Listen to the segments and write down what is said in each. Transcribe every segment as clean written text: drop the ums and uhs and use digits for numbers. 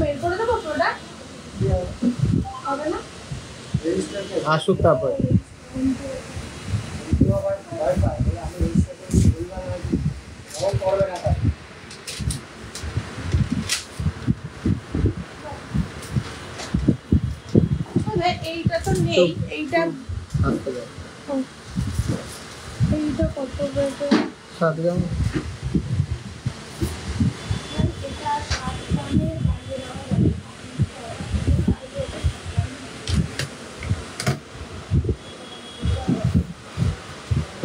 বের করে দেবো প্রোডাক্ট হবে না আসুক তারপর এইটা তো নেই এইটা এইটা কত বেশি 7 গ্রাম এটা 7 গ্রামের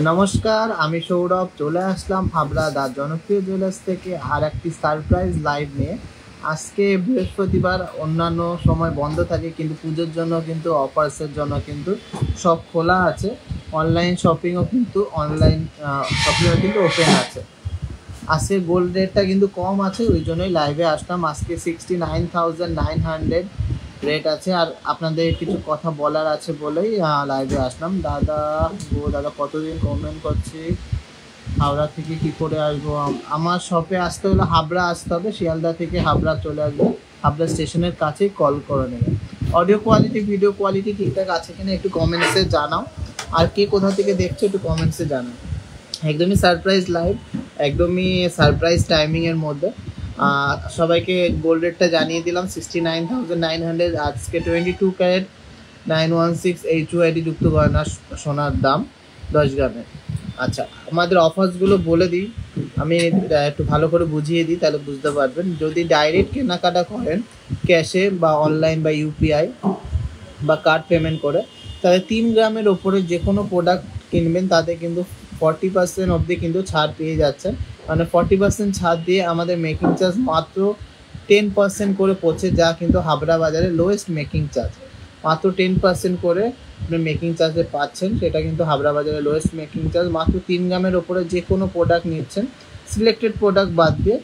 নমস্কার, আমি সৌরভ চলে আসলাম হাবড়া দা জনপ্রিয় জুয়েলার্স থেকে আর একটি সারপ্রাইজ লাইভ নিয়ে। আজকে বৃহস্পতিবার, অন্যান্য সময় বন্ধ থাকে কিন্তু পুজোর জন্য কিন্তু অফার্সের জন্য কিন্তু সব খোলা আছে। অনলাইন শপিংও কিন্তু কিন্তু ওপেন আছে। আজকে গোল্ড রেটটা কিন্তু কম আছে, ওই জন্যই লাইভে আসলাম। আজকে 69,900 রেট আছে। আর আপনাদের কিছু কথা বলার আছে বলেই লাইভে আসলাম। দাদা কতদিন কমেন্ট করছি, হাওড়া থেকে কি করে আসবো? আমার শপে আসতে হলে হাবড়া আসতে হবে, শিয়ালদা থেকে হাবড়া চলে আসবো। হাবড়া স্টেশনের কাছেই কল করে নেবেন। অডিও কোয়ালিটি ভিডিও কোয়ালিটি ঠিকঠাক আছে কিনা একটু কমেন্টসে জানাও। আর কে কোথা থেকে দেখছো একটু কমেন্টসে জানাও। একদমই সারপ্রাইজ লাইভ, একদমই সারপ্রাইজ টাইমিংয়ের মধ্যে। সবাইকে গোল্ড রেটটা জানিয়ে দিলাম 69,900। আজকে 22 ক্যারেট 916 HUID যুক্ত গয়না সোনার দাম 10 গ্রামের। আচ্ছা, আমাদের অফার্সগুলো বলে দিই, আমি একটু ভালো করে বুঝিয়ে দিই, তাহলে বুঝতে পারবেন। যদি ডাইরেক্ট কেনাকাটা করেন ক্যাশে বা অনলাইন বা ইউপিআই বা কার্ড পেমেন্ট করে, তাহলে 3 গ্রামের ওপরে যে কোনো প্রোডাক্ট কিনবেন তাতে কিন্তু 40% অবধি কিন্তু ছাড় পেয়ে যাচ্ছেন। মানে 40% ছাড় দিয়ে আমাদের মেকিং চার্জ মাত্র 10% করে পড়ছে, যা কিন্তু হাবড়া বাজারে লোয়েস্ট মেকিং চার্জ। মাত্র 10% করে আপনি মেকিং চার্জে পাচ্ছেন, সেটা কিন্তু হাবড়া বাজারে লোয়েস্ট মেকিং চার্জ। মাত্র 3 গ্রামের ওপরে যে কোনো প্রোডাক্ট নিচ্ছেন, সিলেক্টেড প্রোডাক্ট বাদ দিয়ে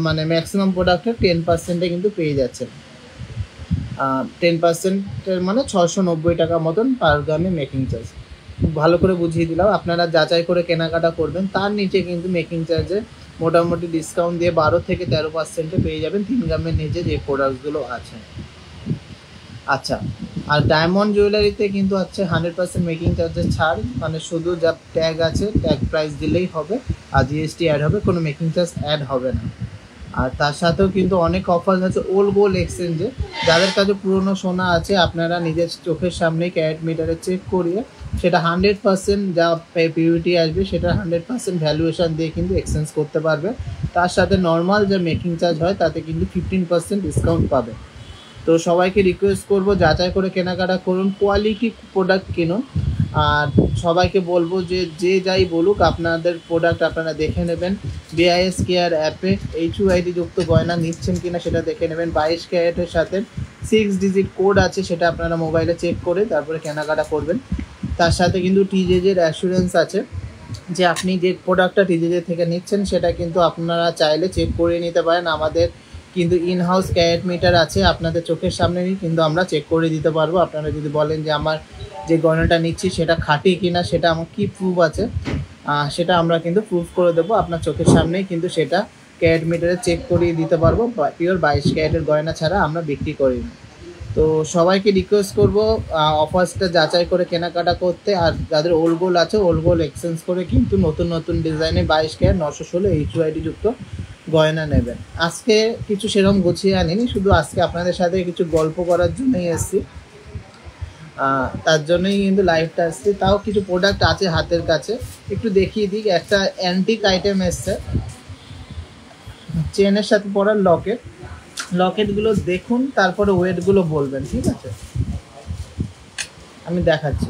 মানে ম্যাক্সিমাম প্রোডাক্টের 10%-এ কিন্তু পেয়ে যাচ্ছেন। 10%-এর মানে 690 টাকা মতন পার গ্রামে মেকিং চার্জ। ভালো করে বুঝিয়ে দিলাম, আপনারা যাচাই করে কেনাকাটা করবেন। তার নিচে কিন্তু মেকিং চার্জে মোটামুটি ডিসকাউন্ট দিয়ে 12 থেকে 13%-এ পেয়ে যাবেন 3 গ্রামের নিচে যে প্রোডাক্টসগুলো আছে। আচ্ছা, আর ডায়মন্ড জুয়েলারিতে কিন্তু আছে 100% মেকিং চার্জের ছাড়, মানে শুধু যা ট্যাগ আছে ট্যাগ প্রাইস দিলেই হবে, আর জিএসটি অ্যাড হবে, কোনো মেকিং চার্জ অ্যাড হবে না। আর তার সাথেও কিন্তু অনেক অফার আছে ওল্ড গোল্ড এক্সচেঞ্জে। যাদের কাছে পুরনো সোনা আছে, আপনারা নিজের চোখের সামনে ক্যারেট মিটারে চেক করিয়ে সেটা 100% যা পিউরিটি আসবে সেটা 100% ভ্যালুয়েশন দিয়ে কিন্তু এক্সচেঞ্জ করতে পারবে। তার সাথে নর্মাল যে মেকিং চার্জ হয় তাতে কিন্তু 15% ডিসকাউন্ট পাবে। তো সবাইকে রিকোয়েস্ট করব, যাচাই করে কেনাকাটা করুন, কোয়ালিটি প্রোডাক্ট কিনুন। আর সবাইকে বলবো যে যাই বলুক, আপনাদের প্রোডাক্ট আপনারা দেখে নেবেন। বিআইএস কেয়ার অ্যাপে HUID যুক্ত গয়না নিচ্ছেন কিনা সেটা দেখে নেবেন। 22 ক্যারেটের সাথে 6 ডিজিট কোড আছে, সেটা আপনারা মোবাইলে চেক করে তারপরে কেনাকাটা করবেন। তার সাথে কিন্তু টিজেজের অ্যাসুরেন্স আছে, যে আপনি যে প্রোডাক্টটা টিজেজে থেকে নিচ্ছেন সেটা কিন্তু আপনারা চাইলে চেক করে নিতে পারেন। আমাদের কিন্তু ইনহাউস ক্যারেট মিটার আছে, আপনাদের চোখের সামনেই কিন্তু আমরা চেক করে দিতে পারবো। আপনারা যদি বলেন যে আমার যে গয়নাটা নিচ্ছি সেটা খাঁটি কিনা, সেটা আমার কী প্রুফ আছে, সেটা আমরা কিন্তু প্রুফ করে দেবো। আপনার চোখের সামনেই কিন্তু সেটা ক্যারেট মিটারে চেক করিয়ে দিতে পারবো। পিওর 22 ক্যারেটের গয়না ছাড়া আমরা বিক্রি করি না। তো সবাইকে রিকোয়েস্ট করব অফার্সটা যাচাই করে কেনাকাটা করতে। আর যাদের ওল্ড গোল্ড আছে, ওল্ড গোল্ড এক্সচেঞ্জ করে কিন্তু নতুন নতুন ডিজাইনে 22 ক্যারেট 916 HUID যুক্ত গয়না নেবেন। আজকে কিছু সেরকম গুছিয়ে আনিনি, শুধু আজকে আপনাদের সাথে কিছু গল্প করার জন্যই এসেছি, তার জন্যই কিন্তু লাইভটা আসছে। তাও কিছু প্রোডাক্ট আছে হাতের কাছে, একটু দেখিয়ে দিই। একটা অ্যান্টিক আইটেম এসছে, চেনের সাথে পরার লকেটগুলো দেখুন, তারপরে ওয়েটগুলো বলবেন, ঠিক আছে? আমি দেখাচ্ছি।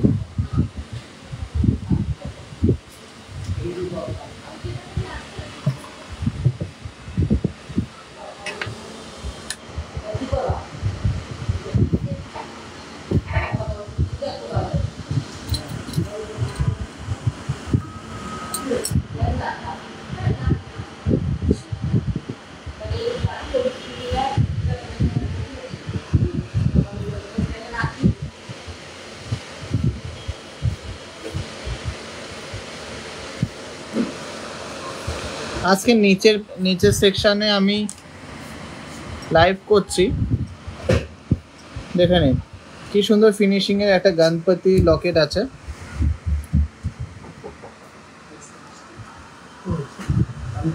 আজকে নিচের সেকশনে আমি লাইভ করছি, দেখে নিন কি সুন্দর ফিনিশিং এর একটা গণপতি লকেট আছে।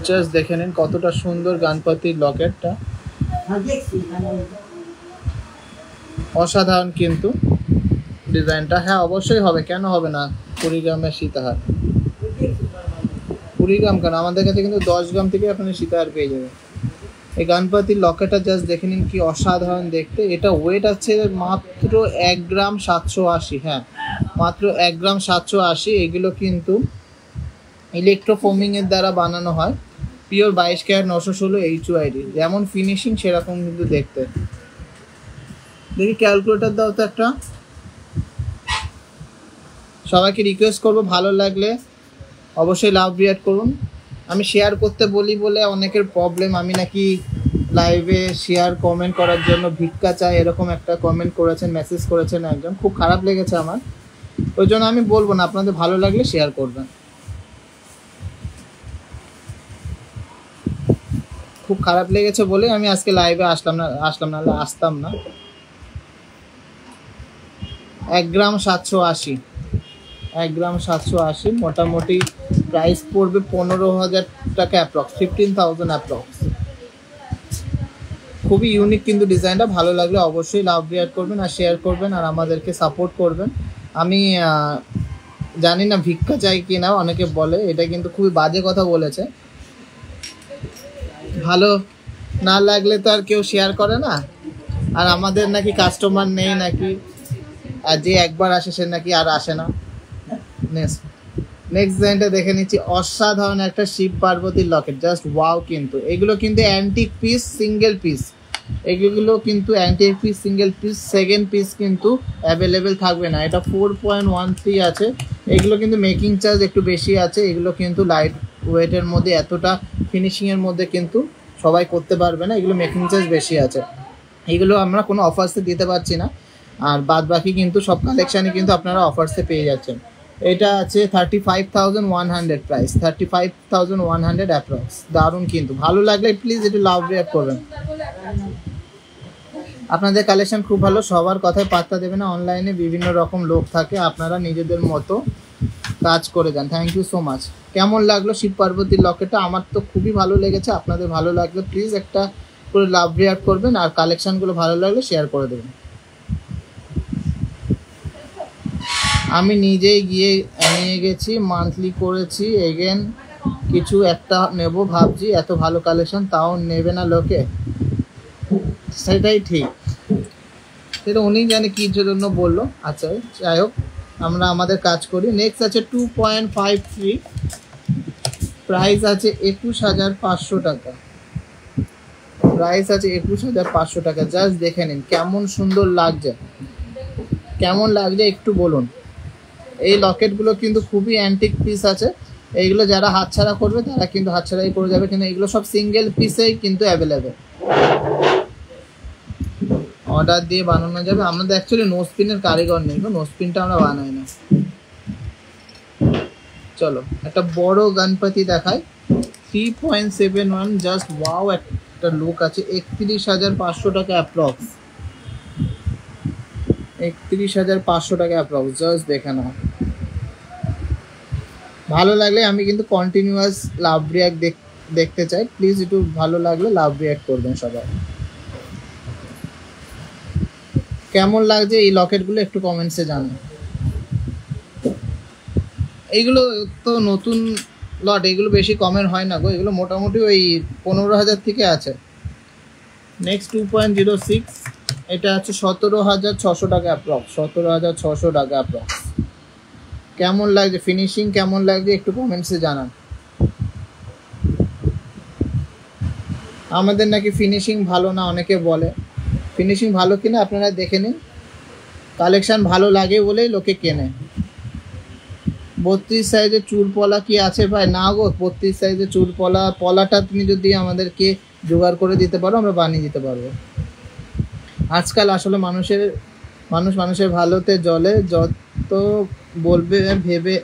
জাস্ট দেখে নিন কতটা সুন্দর গণপতির লকেটটা, অসাধারণ কিন্তু ডিজাইনটা। হ্যাঁ অবশ্যই হবে, কেন হবে না। কুড়িগ্রামের সীতাহার, কুড়িগ্রাম কেন, আমাদের কাছে কিন্তু 10 গ্রাম থেকে আপনি সীতাহার পেয়ে যাবেন। এই গণপতির লকেটটা জাস্ট দেখে নিন কি অসাধারণ দেখতে। এটা ওয়েট আছে মাত্র 1 গ্রাম 780, হ্যাঁ মাত্র 1 গ্রাম 780। এগুলো কিন্তু ইলেকট্রোফোমিং এর দ্বারা বানানো হয়, পিওর 22 ক্যারেট 916 HUID, যেমন ফিনিশিং সেরকম কিন্তু দেখতে। দেখি ক্যালকুলেটর দাও তো একটা। সবাইকে রিকোয়েস্ট করবো ভালো লাগলে অবশ্যই লাভ রিয়াক্ট করুন। আমি শেয়ার করতে বলি বলে অনেকের প্রবলেম, আমি নাকি লাইভে শেয়ার কমেন্ট করার জন্য ভিক্ষা চাই, এরকম একটা কমেন্ট করেছেন, মেসেজ করেছেন একজন, খুব খারাপ লেগেছে আমার। ওই জন্য আমি বলবো না, আপনাদের ভালো লাগলে শেয়ার করবেন। খুব খারাপ লেগেছে বলে আমি আজকে লাইভে আসলাম না আসতাম না। 1 গ্রাম 780, 1 গ্রাম 780, মোটামুটি প্রাইস পড়বে 15,000 টাকা অ্যাপ্রক্স, 15,000 অ্যাপ্রক্স। খুবই ইউনিক কিন্তু ডিজাইনটা। ভালো লাগলে অবশ্যই লাভ রিয়াক্ট করবেন আর শেয়ার করবেন আর আমাদেরকে সাপোর্ট করবেন। আমি জানি না ভিক্ষা চাই কি না, অনেকে বলে, এটা কিন্তু খুবই বাজে কথা বলেছে। ভালো না লাগলে তো আর কেউ শেয়ার করে না, আর আমাদের নাকি কাস্টমার নেই নাকি, আর যে একবার আসে সে নাকি আর আসে না। নেক্সট ডিজাইনটা দেখে নিচ্ছি, অসাধারণ একটা শিব পার্বতীর লকেট, জাস্ট ওয়াও। কিন্তু এগুলো কিন্তু অ্যান্টিক পিস, সিঙ্গেল পিস, এগুলো কিন্তু antique piece single piece, second piece কিন্তু অ্যাভেলেবেল থাকবে না। এটা 4.13 আছে। এগুলো কিন্তু মেকিং চার্জ একটু বেশি আছে। এগুলো কিন্তু লাইট ওয়েটের মধ্যে, এতটা ফিনিশিংয়ের মধ্যে কিন্তু সবাই করতে পারবে না, এগুলো মেকিং চার্জ বেশি আছে। এগুলো আমরা কোনো অফার্সে দিতে পারছি না, আর বাদ বাকি কিন্তু সব কালেকশানই কিন্তু আপনারা অফার্সে পেয়ে যাচ্ছেন। এটা আছে 35,100 প্রাইস, 35,100 অ্যাপ্রক্স। দারুণ কিন্তু, ভালো লাগলে প্লিজ একটু লাভ রিয়াক্ট করবেন। আপনাদের কালেকশন খুব ভালো, সবার কথায় পাত্তা দেবে না, অনলাইনে বিভিন্ন রকম লোক থাকে, আপনারা নিজেদের মতো কাজ করে যান। Thank you so much. কেমন লাগলো শিব পার্বতীর লকেটটা? আমার তো খুবই ভালো লেগেছে। আপনাদের ভালো লাগলে প্লিজ একটা করে লাভ রিয়াক্ট করবেন, আর কালেকশনগুলো ভালো লাগলে শেয়ার করে দেবেন। আমি নিজেই গিয়ে নিয়ে গেছি, মান্থলি করেছি, এগেন কিছু একটা নেব ভাবছি। এত ভালো কালেকশন তাও নেবে না লোকে, সেটাই ঠিক। সেটা উনি জানে কী জন্য বললো। আচ্ছা যাই হোক, আমরা আমাদের কাজ করি। নেক্সট আছে 2.53, প্রাইস আছে 21,500 টাকা, প্রাইস আছে 21,500 টাকা। জাস্ট দেখে নিন কেমন সুন্দর লাগছে, কেমন লাগছে একটু বলুন। এই লকেটগুলো কিন্তু খুবই অ্যান্টিক পিস আছে, এইগুলো যারা হাতছাড়া করবে তারা কিন্তু হাতছাড়াই করে যাবে, কিন্তু এগুলো সব সিঙ্গেল পিসেই কিন্তু অ্যাভেলেবেল, অর্ডার দিয়ে বানানো যাবে। আমাদের অ্যাকচুয়ালি নোস্পিনের কারিগর নেই, নোস্পিনটা আমরা বানাই না। চলো একটা বড় গণপতি দেখাই, 3.71, জাস্ট ওয়াও একটা লুক আছে। 31,500 টাকা অ্যাপ্রক্স, 31,500 টাকা অ্যাপ্রক্স। জাস্ট দেখে নাও, ভালো লাগলে আমি কিন্তু কন্টিনিউয়াস লাভ রিয়াক্ট দেখতে চাই। প্লিজ একটু ভালো লাগলে লাভ রিয়াক্ট করবেন সবাই। কেমন লাগছে এই লকেটগুলো একটু কমেন্টসে জানান। এইগুলো তো নতুন লট, এগুলো বেশি কমের হয় না গো, এগুলো মোটামুটি ওই 15,000 থেকে আছে। নেক্সট 2.06, এটা আছে 17,600 টাকা অ্যাপ্রক্স, 17,600 টাকা অ্যাপ্রক্স। কেমন লাগছে ফিনিশিং, কেমন লাগছে একটু কমেন্টসে জানান। আমাদের নাকি ফিনিশিং ভালো না, অনেকে বলে। ফিনিশিং ভালো কিনা আপনারা দেখে নিন, কালেকশান ভালো লাগে বলেই লোকে কেনে। 32 সাইজের চুলপলা কি আছে ভাই? না গো, 32 সাইজের পলাটা তুমি যদি আমাদেরকে জোগাড় করে দিতে পারো, আমরা বানিয়ে দিতে পারবো। আজকাল আসলে মানুষের ভালোতে জলে, যত বলবে ভেবে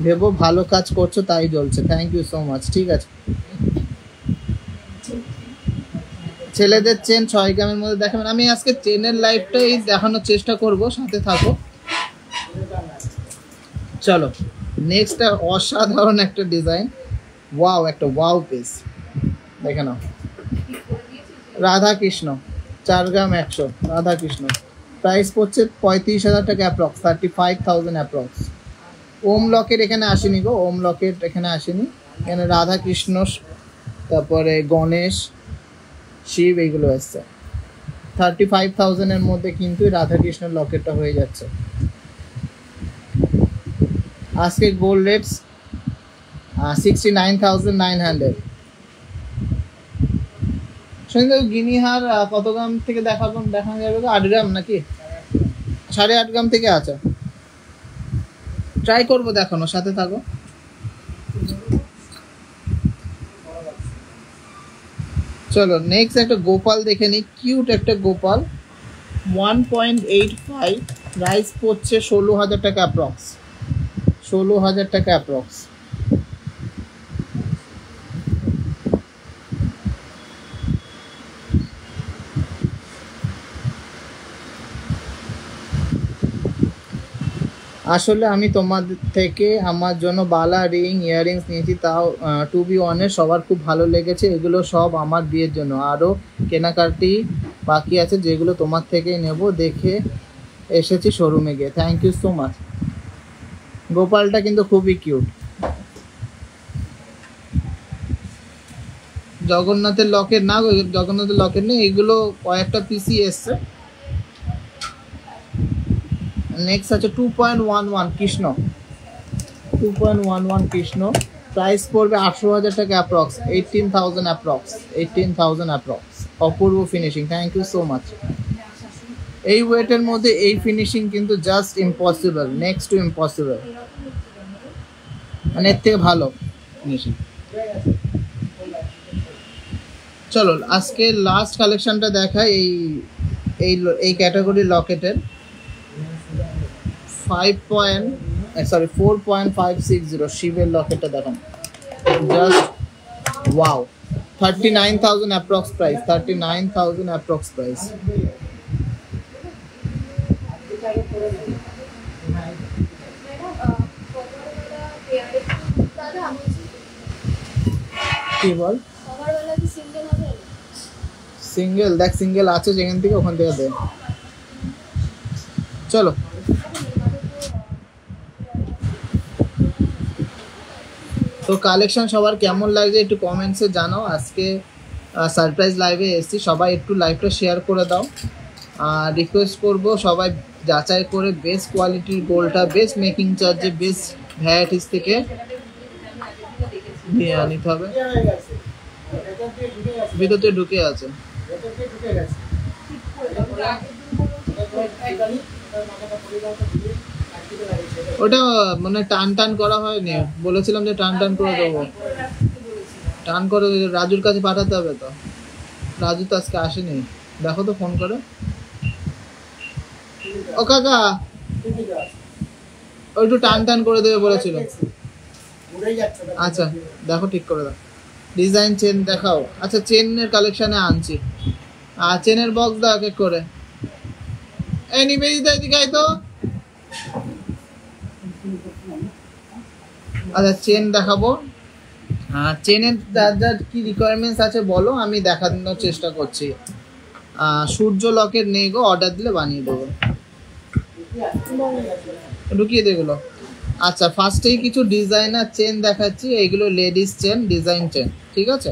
ভেবো ভালো কাজ করছো তাই জ্বলছে, থ্যাংক ইউ সো মাচ। ঠিক আছে, ছেলেদের চেন 6 গ্রামের মধ্যে দেখাবেন। আমি আজকে চেনের লাইভটাই দেখানোর চেষ্টা করব, সাথে থাকো। চলো নেক্সট অসাধারণ একটা ডিজাইন, ওয়াও, একটা ওয়াও পিস দেখে নাও। রাধা কৃষ্ণ 4 গ্রাম 100, রাধা কৃষ্ণ প্রাইস পড়ছে 35,000 টাকা অ্যাপ্রক্স, 35,000 অ্যাপ্রক্স। ওম লকেট এখানে আসেনি গো, ওম লকেট এখানে আসেনি, এখানে রাধা কৃষ্ণ, তারপরে গণেশ, শিব, এইগুলো এসছে। 35,000 এর মধ্যে কিন্তু রাধাকৃষ্ণের লকেটটা হয়ে যাচ্ছে। আজকে গোল্ড রেটস 69,900। শুনতে গিনিহার কত গ্রাম থেকে দেখানো যাবে? 8 গ্রাম নাকি 8.5 গ্রাম থেকে আছে, ট্রাই করবো দেখানো, সাথে থাকো। চলো নেক্সট একটা গোপাল দেখে নিই, কিউট একটা গোপাল, 1.85, প্রাইস পড়ছে 16,000 টাকা অ্যাপ্রক্স, 16,000 টাকা অ্যাপ্রক্স। আসলে আমি তোমাদের থেকে আমার জন্য বালা, রিং, ইয়াররিংস নিয়েছি, তাও টু বি অনেস্ট সবার খুব ভালো লেগেছে। এগুলো সব আমার বিয়ের জন্য, আরও কেনাকাটি বাকি আছে যেগুলো তোমার থেকেই নেব, দেখে এসেছি শোরুমে গিয়ে। Thank you so much. গোপালটা কিন্তু খুবই কিউট। জগন্নাথের লকেট না, জগন্নাথের লকেট নেই, এগুলো কয়েকটা পিসি এসছে। নেক্সট আছে 2.11 কৃষ্ণ, 2.11 কৃষ্ণ, প্রাইস পড়বে 18,000 টাকা অ্যাপ্রক্স, 18,000 অ্যাপ্রক্স, 18,000 অ্যাপ্রক্স। অপূর্ব finishing, thank you so much. এই ওয়েটের মধ্যে এই ফিনিশিং কিন্তু just impossible, next to impossible, মানে এর থেকে ভালো ফিনিশিং। চলো আজকে লাস্ট কালেকশনটা দেখাই, এই ক্যাটাগরির লকেটের 4.560 শিবের লকেটটা দেখুন, just wow, 39,000 approx price, 39,000 approx price. কি বল? সিঙ্গেল দেখ, সিঙ্গেল আছে যেখান থেকে, ওখান থেকে দে। চলো তো কালেকশন সবার কেমন লাগছে একটু কমেন্টসে জানাও। আজকে সারপ্রাইজ লাইভে এসেছি, সবাই একটু লাইভটা শেয়ার করে দাও। রিকোয়েস্ট করব সবাই যাচাই করে বেস্ট কোয়ালিটির গোল্ডটা বেস্ট মেকিং চার্জে বেস্ট ভ্যারাইটিস থেকে নিয়ে নিতে হবে। ভিতরে ঢুকে আছে, ওটা মানে টান টান করা হয়নি, বলেছিলাম যে টান টান করে দেবো, টান করে রাজুর কাছে পাঠাতে হবে। তো রাজু তো আজকে আসেনি, দেখো তো ফোন করে। ও কাকা একটু টান টান করে দেবে বলেছিল। আচ্ছা দেখো ঠিক করে দাও। ডিজাইন চেন দেখাও। আচ্ছা চেনের কালেকশনে আনছি, আর চেনের বক্স দাও এক এক করে। এই নিবেদিতা এদিকে আয় তো। আচ্ছা চেন দেখাবো, চেনের যার যার কি রিকোয়ারমেন্টস আছে বলো, আমি দেখানোর চেষ্টা করছি। সূর্য লকেট নেই গো, অর্ডার দিলে বানিয়ে দেবো, ঢুকিয়ে দেগুলো। আচ্ছা ফার্স্টেই কিছু ডিজাইনার চেন দেখাচ্ছি, এইগুলো লেডিস চেন, ডিজাইন চেন, ঠিক আছে?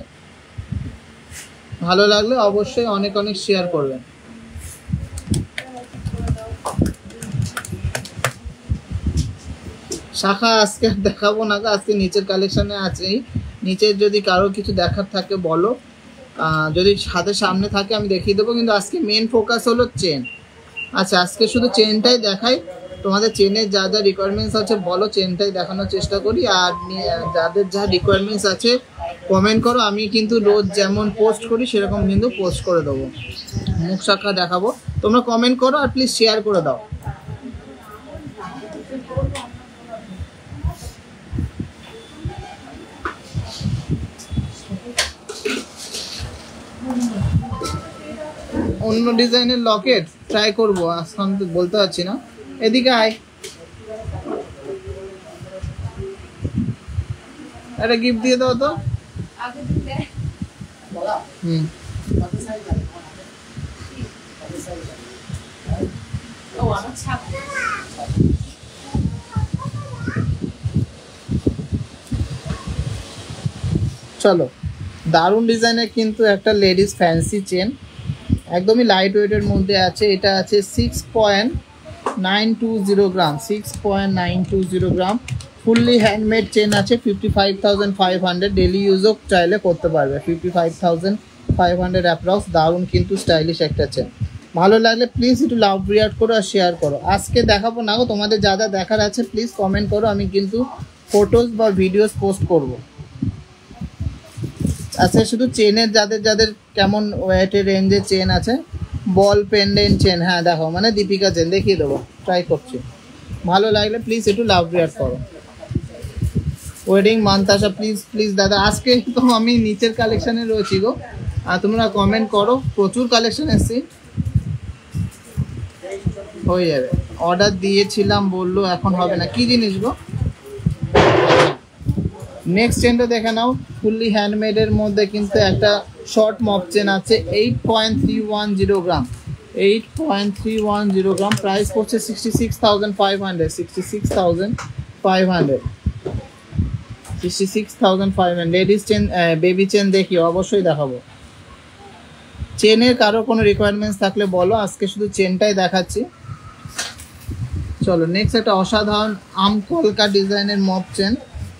ভালো লাগলে অবশ্যই অনেক অনেক শেয়ার করবেন। শাখা আজকে দেখাবো না, আজকে নিচের কালেকশনে আছে, নিচের যদি কারো কিছু দেখার থাকে বলো, যদি হাতের সামনে থাকে আমি দেখিয়ে দেবো, কিন্তু আজকে মেন ফোকাস হলো চেন। আচ্ছা আজকে শুধু চেনটাই দেখাই, তোমাদের চেনের যা যা রিকোয়ারমেন্টস আছে বলো, চেনটাই দেখানোর চেষ্টা করি। আর যাদের যা রিকোয়ারমেন্টস আছে কমেন্ট করো, আমি কিন্তু রোজ যেমন পোস্ট করি সেরকম কিন্তু পোস্ট করে দেবো। মুখ শাখা দেখাবো, তোমরা কমেন্ট করো আর প্লিজ শেয়ার করে দাও। অন্য ডিজাইনের লকেট ট্রাই করবো, এখন তো বলতে পারছি না। এদিকে আয়, একটা গিফট দিয়ে দাও তো। হুম, চলো। দারুণ ডিজাইনের কিন্তু একটা লেডিস ফ্যান্সি চেন, একদমই লাইট ওয়েটের মধ্যে আছে। এটা আছে 6.920 গ্রাম, 6.920 গ্রাম। ফুললি হ্যান্ডমেড চেন আছে, 55,500। ডেলি ইউজও চাইলে করতে পারবে। 55,500 অ্যাপ্রক্স। দারুণ কিন্তু স্টাইলিশ একটা চেন। ভালো লাগলে প্লিজ একটু লাভ রিয়াক্ট করো আর শেয়ার করো। আজকে দেখাবো না গো, তোমাদের যা যা দেখার আছে প্লিজ কমেন্ট করো, আমি কিন্তু ফটোজ বা ভিডিওস পোস্ট করব। আচ্ছা, শুধু চেনের যাদের যাদের কেমন ওয়েটের রেঞ্জে চেন আছে, বল পেন্ডেন্ট চেন, হ্যাঁ দেখো, মানে দীপিকা চেন দেখিয়ে দেবো, ট্রাই করছি। ভালো লাগলে প্লিজ একটু লাভ রিয়াক্ট করো। ওয়েডিং মান্তাসা, প্লিজ প্লিজ দাদা, আজকে তো আমি নিচের কালেকশানে রয়েছি গো, আর তোমরা কমেন্ট করো, প্রচুর কালেকশন এসছি, হয়ে যাবে। অর্ডার দিয়েছিলাম বললো এখন হবে না, কি জিনিস গো? নেক্সট চেনটা দেখে নাও, ফুললি হ্যান্ডমেডের মধ্যে কিন্তু একটা শর্ট মপ চেন আছে, 8.310 গ্রাম, 8.310 গ্রাম। প্রাইস পড়ছে 66,500, 66,500, 66,500। লেডিস চেন, বেবি চেন দেখি, অবশ্যই দেখাবো। চেনের কারো কোনো রিকোয়ারমেন্টস থাকলে বলো, আজকে শুধু চেনটাই দেখাচ্ছি। চলো নেক্সট একটা অসাধারণ আমকলকা ডিজাইনের মপ চেন,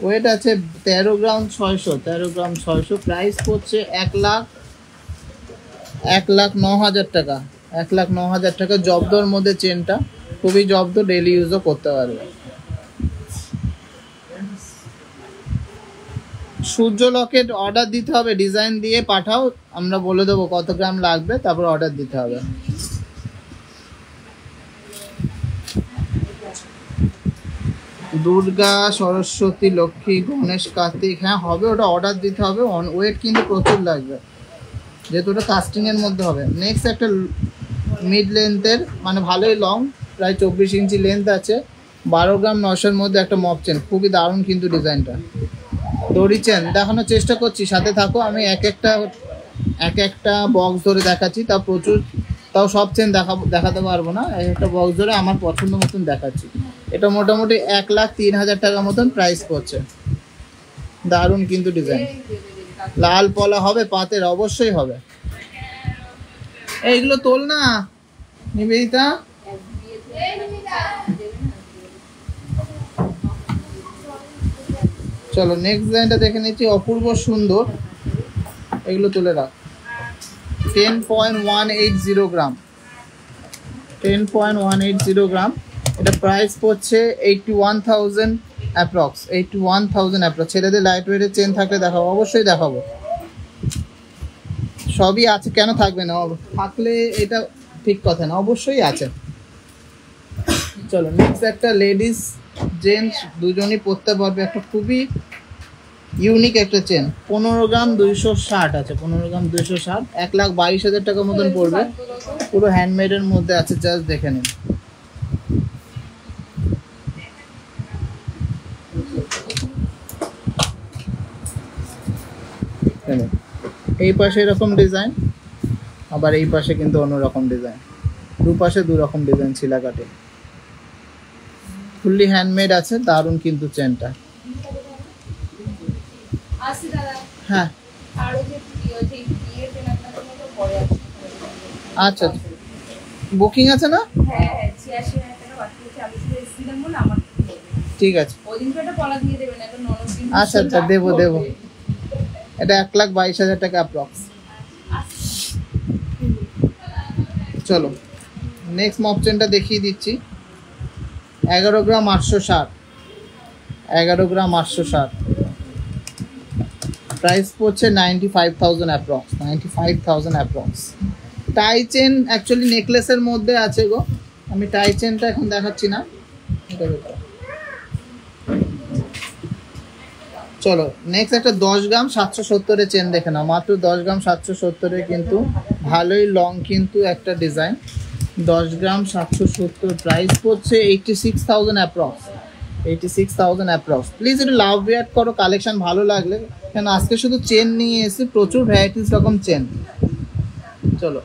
ওয়েট আছে 13 গ্রাম 600, 13 গ্রাম 600। প্রাইস পড়ছে 1,09,000 টাকা, 1,09,000 টাকা। জব্দর মধ্যে চেনটা, খুবই জব্দ, ডেলি ইউজও করতে পারবে। সূর্য লকেট অর্ডার দিতে হবে, ডিজাইন দিয়ে পাঠাও, আমরা বলে দেবো কত গ্রাম লাগবে, তারপর অর্ডার দিতে হবে। দুর্গা, সরস্বতী, লক্ষ্মী, গণেশ, কার্তিক, হ্যাঁ হবে, ওটা অর্ডার দিতে হবে। ওয়েট কিন্তু প্রচুর লাগবে, যেহেতু ওটা কাস্টিংয়ের মধ্যে হবে। নেক্সট একটা মিড লেন্থের, মানে ভালোই লং, প্রায় 24 ইঞ্চি লেন্থ আছে, 12 গ্রাম 900-র মধ্যে একটা মপ চেন, খুবই দারুণ কিন্তু ডিজাইনটা। দড়ি চেন দেখানোর চেষ্টা করছি, সাথে থাকো। আমি এক একটা বক্স ধরে দেখাচ্ছি, তাও সব চেন দেখাতে পারবো না, এক একটা বক্স ধরে আমার পছন্দ মতন দেখাচ্ছি। এটা মোটামুটি 1,03,000 টাকা মতন প্রাইস পড়ছে। দারুণ কিন্তু ডিজাইন। লাল পলা হবে পাতের, অবশ্যই হবে। এইগুলো তোল না নিবেদিতা। চলো নেক্সট ডিজাইনটা দেখে নিচ্ছি, অপূর্ব সুন্দর। এগুলো তুলে রাখ। 10.180 গ্রাম, 10.180 গ্রাম। এটা প্রাইস পড়ছে 81,000 অ্যাপ্রক্স, 81,000 অ্যাপ্রক্স। ছেলেদের লাইট ওয়েটের চেন থাকলে দেখাবো, অবশ্যই দেখাবো। সবই আছে, কেন থাকবে না? থাকলে এটা ঠিক কথা না, অবশ্যই আছে। চলো নেক্সট একটা লেডিস জেন্টস দুজনই পরতে পারবে, একটা খুবই ইউনিক একটা চেন, 15 গ্রাম 260 আছে, 15 গ্রাম 260, 1,22,000 টাকা মতন পড়বে। পুরো হ্যান্ডমেডের মধ্যে আছে, জাস্ট দেখে নিন। এই পাশে এরকম ডিজাইন, আবার এই পাশে কিন্তু অন্যরকম ডিজাইন, দুপাশে দুরকম ডিজাইন ছিলা কাটে। ফুললি হ্যান্ডমেড আছে, দারুণ কিন্তু চেনটা। হ্যাঁ আচ্ছা, বুকিং আছে না? ঠিক আছে, আচ্ছা আচ্ছা, দেবো। এটা 1,22,000 টাকা অ্যাপ্রক্স। চলো নেক্সট মপ চেনটা দেখিয়ে দিচ্ছি, 11 গ্রাম 860, 11 গ্রাম 860। প্রাইস পড়ছে 95,000 অ্যাপ্রক্স, 95,000 অ্যাপ্রক্স। টাই চেন অ্যাকচুয়ালি নেকলেসের মধ্যে আছে গো, আমি টাই চেনটা এখন দেখাচ্ছি না, এটা দেখো। চলো নেক্সট একটা 10 গ্রাম 770 চেন দেখে নাও, মাত্র 10 গ্রাম 770 কিন্তু ভালোই লং কিন্তু একটা ডিজাইন, 10 গ্রাম 770, প্রাইস পড়ছে 86,000 অ্যাপ্রক্স, 86,000 অ্যাপ্রক্স। প্লিজ একটু লাভ রিয়াক্ট করো কালেকশন ভালো লাগলে, কেন আজকে শুধু চেন নিয়ে এসে প্রচুর ভ্যারাইটিস রকম চেন। চলো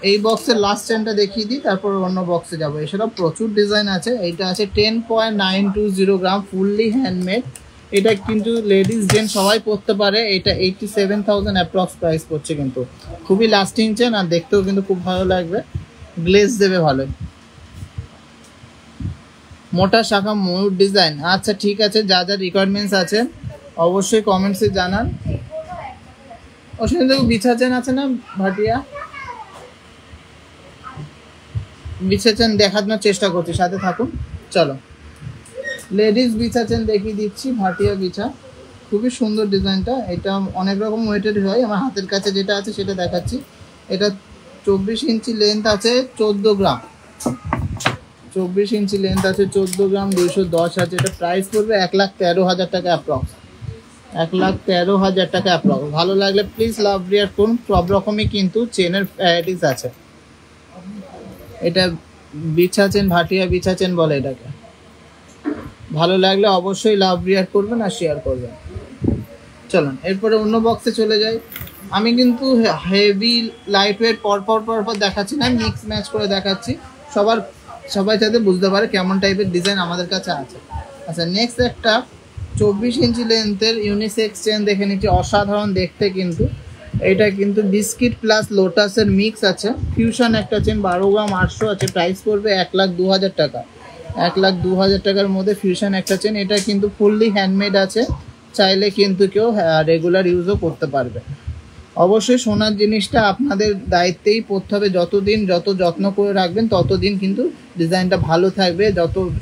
এই বক্সের লাস্ট চেনটা দেখিয়ে দিই, তারপর অন্য বক্সে যাবো। এছাড়াও প্রচুর ডিজাইন আছে। এইটা আছে 10.920 গ্রাম, ফুললি হ্যান্ডমেড। এটা কিন্তু লেডিস জেন্টস সবাই পরতে পারে। এটা 87,000 অ্যাপ্রক্স প্রাইস পড়ছে, কিন্তু খুবই লাস্টিং চেন আর দেখতেও কিন্তু খুব ভালো লাগবে, গ্লেজ দেবে ভালোই। মোটা শাখা ময়ূর ডিজাইন। আচ্ছা ঠিক আছে, যা যা রিকোয়ারমেন্টস আছে অবশ্যই কমেন্টসে জানান। ওখানে দেখো বিছা চেন আছে না ভাটিয়া, বিছা চেন দেখানোর চেষ্টা করছি, সাথে থাকুন। চলো লেডিস বিছা চেন দেখিয়ে দিচ্ছি, ভাটিয়া বিছা, খুবই সুন্দর ডিজাইনটা। এটা অনেক রকম ওয়েটেড হয়, আমার হাতের কাছে যেটা আছে সেটা দেখাচ্ছি। এটা 24 ইঞ্চি লেন্থ আছে, 14 গ্রাম, 24 ইঞ্চি লেন্থ আছে, 14 গ্রাম, 210 আছে। এটা প্রাইস পড়বে 1,13,000 টাকা অ্যাপ্রক্স, 1,13,000 টাকা অ্যাপ্রক্স। ভালো লাগলে প্লিজ লাভ রিয়াক্ট করুন। সব রকমই কিন্তু চেনের ভ্যারাইটিস আছে। এটা বিছা চেন, ভাটিয়া বিছা চেন বলে এটাকে। ভালো লাগলে অবশ্যই লাভ রিয়াক্ট করবেন আর শেয়ার করবেন। চলুন এরপরে অন্য বক্সে চলে যাই। আমি কিন্তু হেভি লাইট ওয়েট পরপর দেখাচ্ছি না, মিক্স ম্যাচ করে দেখাচ্ছি, সবাই যাতে বুঝতে পারে কেমন টাইপের ডিজাইন আমাদের কাছে আছে। আচ্ছা নেক্সট একটা 24 ইঞ্চি লেন্থের ইউনিসেক্স চেন দেখে নিচ্ছি, অসাধারণ দেখতে কিন্তু। এটা কিন্তু বিস্কিট প্লাস লোটাসের মিক্স আছে, ফিউশন একটা চেন, 12 গ্রাম 800 আছে। প্রাইস পড়বে 1,02,000 টাকা, 1,02,000 টাকার মধ্যে ফিউশন একটা চেন। এটা কিন্তু ফুললি হ্যান্ডমেড আছে, চাইলে কিন্তু কেউ রেগুলার ইউজও করতে পারবে। অবশ্যই সোনার জিনিসটা আপনাদের দায়িত্বেই পড়তে হবে, যত যত্ন করে রাখবেন ততদিন কিন্তু ডিজাইনটা ভালো থাকবে,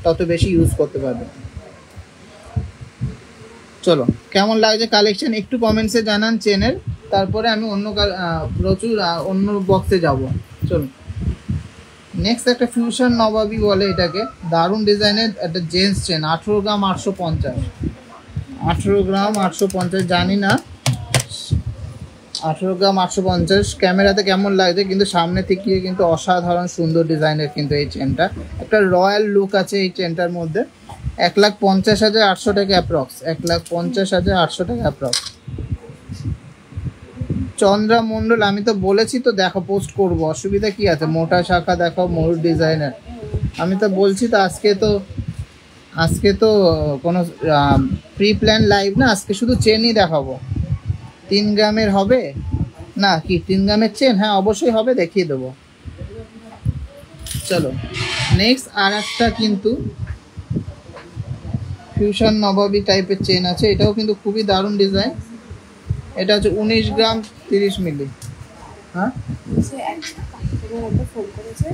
তত বেশি ইউজ করতে পারবেন। চলো কেমন লাগছে কালেকশন একটু কমেন্টসে জানান চেনের, তারপরে আমি অন্য বক্সে যাব। চলো নেক্সট একটা ফিউশন নবাবী বলে এটাকে, দারুণ ডিজাইনের একটা জেন্টস চেন, 18 গ্রাম 850, 18 গ্রাম 850, জানি না 18 গ্রাম 850 ক্যামেরাতে কেমন লাগছে, কিন্তু সামনে থেকে কিন্তু অসাধারণ সুন্দর ডিজাইনের কিন্তু এই চেনটা, একটা রয়্যাল লুক আছে এই চেনটার মধ্যে। 1,50,800 টাকা অ্যাপ্রক্স, 1,50,800 টাকা অ্যাপ্রক্স। চন্দ্রা মণ্ডল, আমি তো বলেছি তো দেখো পোস্ট করব, অসুবিধা কি আছে, মোটা শাখা দেখো ময়ূর ডিজাইনের, আমি তো বলছি তো। আজকে তো কোনো প্রি প্ল্যান লাইভ না, আজকে শুধু চেনই দেখাবো। 3 গ্রামের হবে না কি, 3 গ্রামের চেন? হ্যাঁ অবশ্যই হবে, দেখিয়ে দেবো। চলো নেক্সট আর একটা কিন্তু ফিউশন নবাবী টাইপের চেন আছে, এটাও কিন্তু খুবই দারুণ ডিজাইন। এটা হচ্ছে 19 গ্রাম 30 মিলি। হ্যাঁ ফোন করেছে,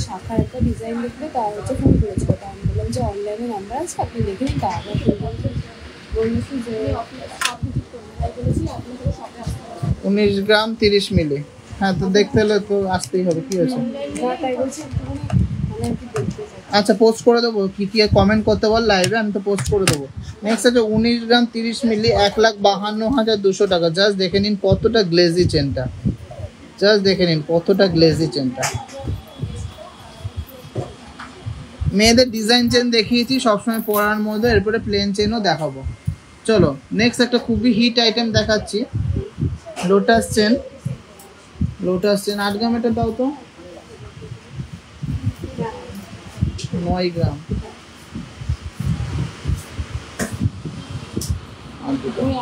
শাখার একটা ডিজাইন দেখলে তার হচ্ছে ফোন করেছিল, তা আমি বললাম যে অনলাইনে নাম্বার আছে আপনি দেখে নিন, তা আমার ফোন করেছে, বলেছি যে 19 গ্রাম 30 মিলি। হ্যাঁ তো দেখতে হলে তো আসতেই হবে, কি হয়েছে? তাই বলছি আচ্ছা পোস্ট করে দেবো, কি কমেন্ট করতে বল লাইভে, আমি তো পোস্ট করে দেবো। নেক্সট আছে 19 গ্রাম 30 মিলি, 1,52,200 টাকা। জাস্ট দেখে নিন কতটা গ্লেজি চেনটা, জাস্ট দেখে নিন কতটা গ্লেজি চেনটা। মেয়েদের ডিজাইন চেন দেখিয়েছি সবসময় পরার মধ্যে, এরপরে প্লেন চেনও দেখাবো। চলো নেক্সট একটা খুবই হিট আইটেম দেখাচ্ছি, লোটাস চেন। 8 গ্রাম, এটা দাও তো, 9 গ্রাম।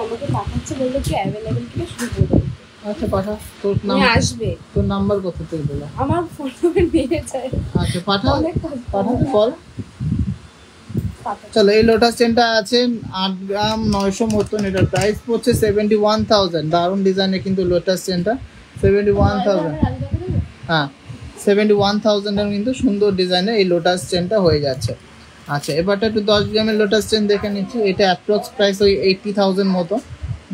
আমাকে পাঠাচ্ছে, বললো কি অ্যাভেলেবেল কি শুরু করবো। আচ্ছা পাঠা, তোর আসবে, তোর নাম্বার কত তুই বলো, আমার ফোন নাম্বার নিয়ে যায়। আচ্ছা পাঠাতে বল। চলো এই লোটাস চেনটা আছে 8 গ্রাম 900 মতন, এটার প্রাইস পড়ছে 71,000। দারুণ ডিজাইনের কিন্তু লোটাস চেনটা, 71,000। হ্যাঁ 71,000 এর কিন্তু সুন্দর ডিজাইনের এই লোটাস চেনটা হয়ে যাচ্ছে। আচ্ছা এবারটা একটু 10 গ্রামের লোটাস চেন দেখে নিচ্ছি, এটা অ্যাপ্রক্স প্রাইস ওই 80,000 মতো।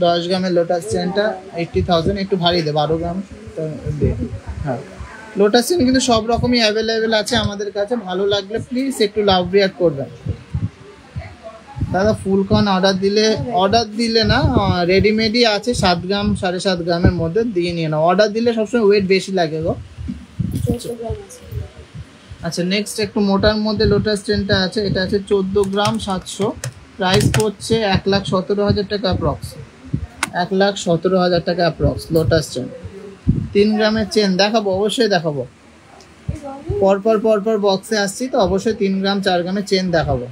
10 গ্রামের লোটাস চেনটা 80,000, একটু ভারী দে, 12 গ্রাম দে। হ্যাঁ লোটাস চেন কিন্তু সব রকমই অ্যাভেলেবেল আছে আমাদের কাছে, ভালো লাগলে প্লিজ একটু লাভ রিয়াক্ট করবেন। দাদা ফুল কর্ন অর্ডার দিলে না রেডিমেডই আছে 7 গ্রাম 7.5 গ্রামের মধ্যে দিয়ে নিয়ে নাও। অর্ডার দিলে সবসময় ওয়েট বেশি লাগে গো। 14 গ্রাম আছে। আচ্ছা নেক্সট একটু মোটার মধ্যে লোটাস চেনটা আছে, এটা আছে 14 গ্রাম 700, প্রাইস পড়ছে 1,17,000 টাকা অ্যাপ্রক্স, 1,17,000 টাকা অ্যাপ্রক্স লোটাস চেন। 3 গ্রামের চেন দেখাবো, অবশ্যই দেখাবো, পরপর বক্সে আসছি তো অবশ্যই 3 গ্রাম 4 গ্রামের চেন দেখাবো।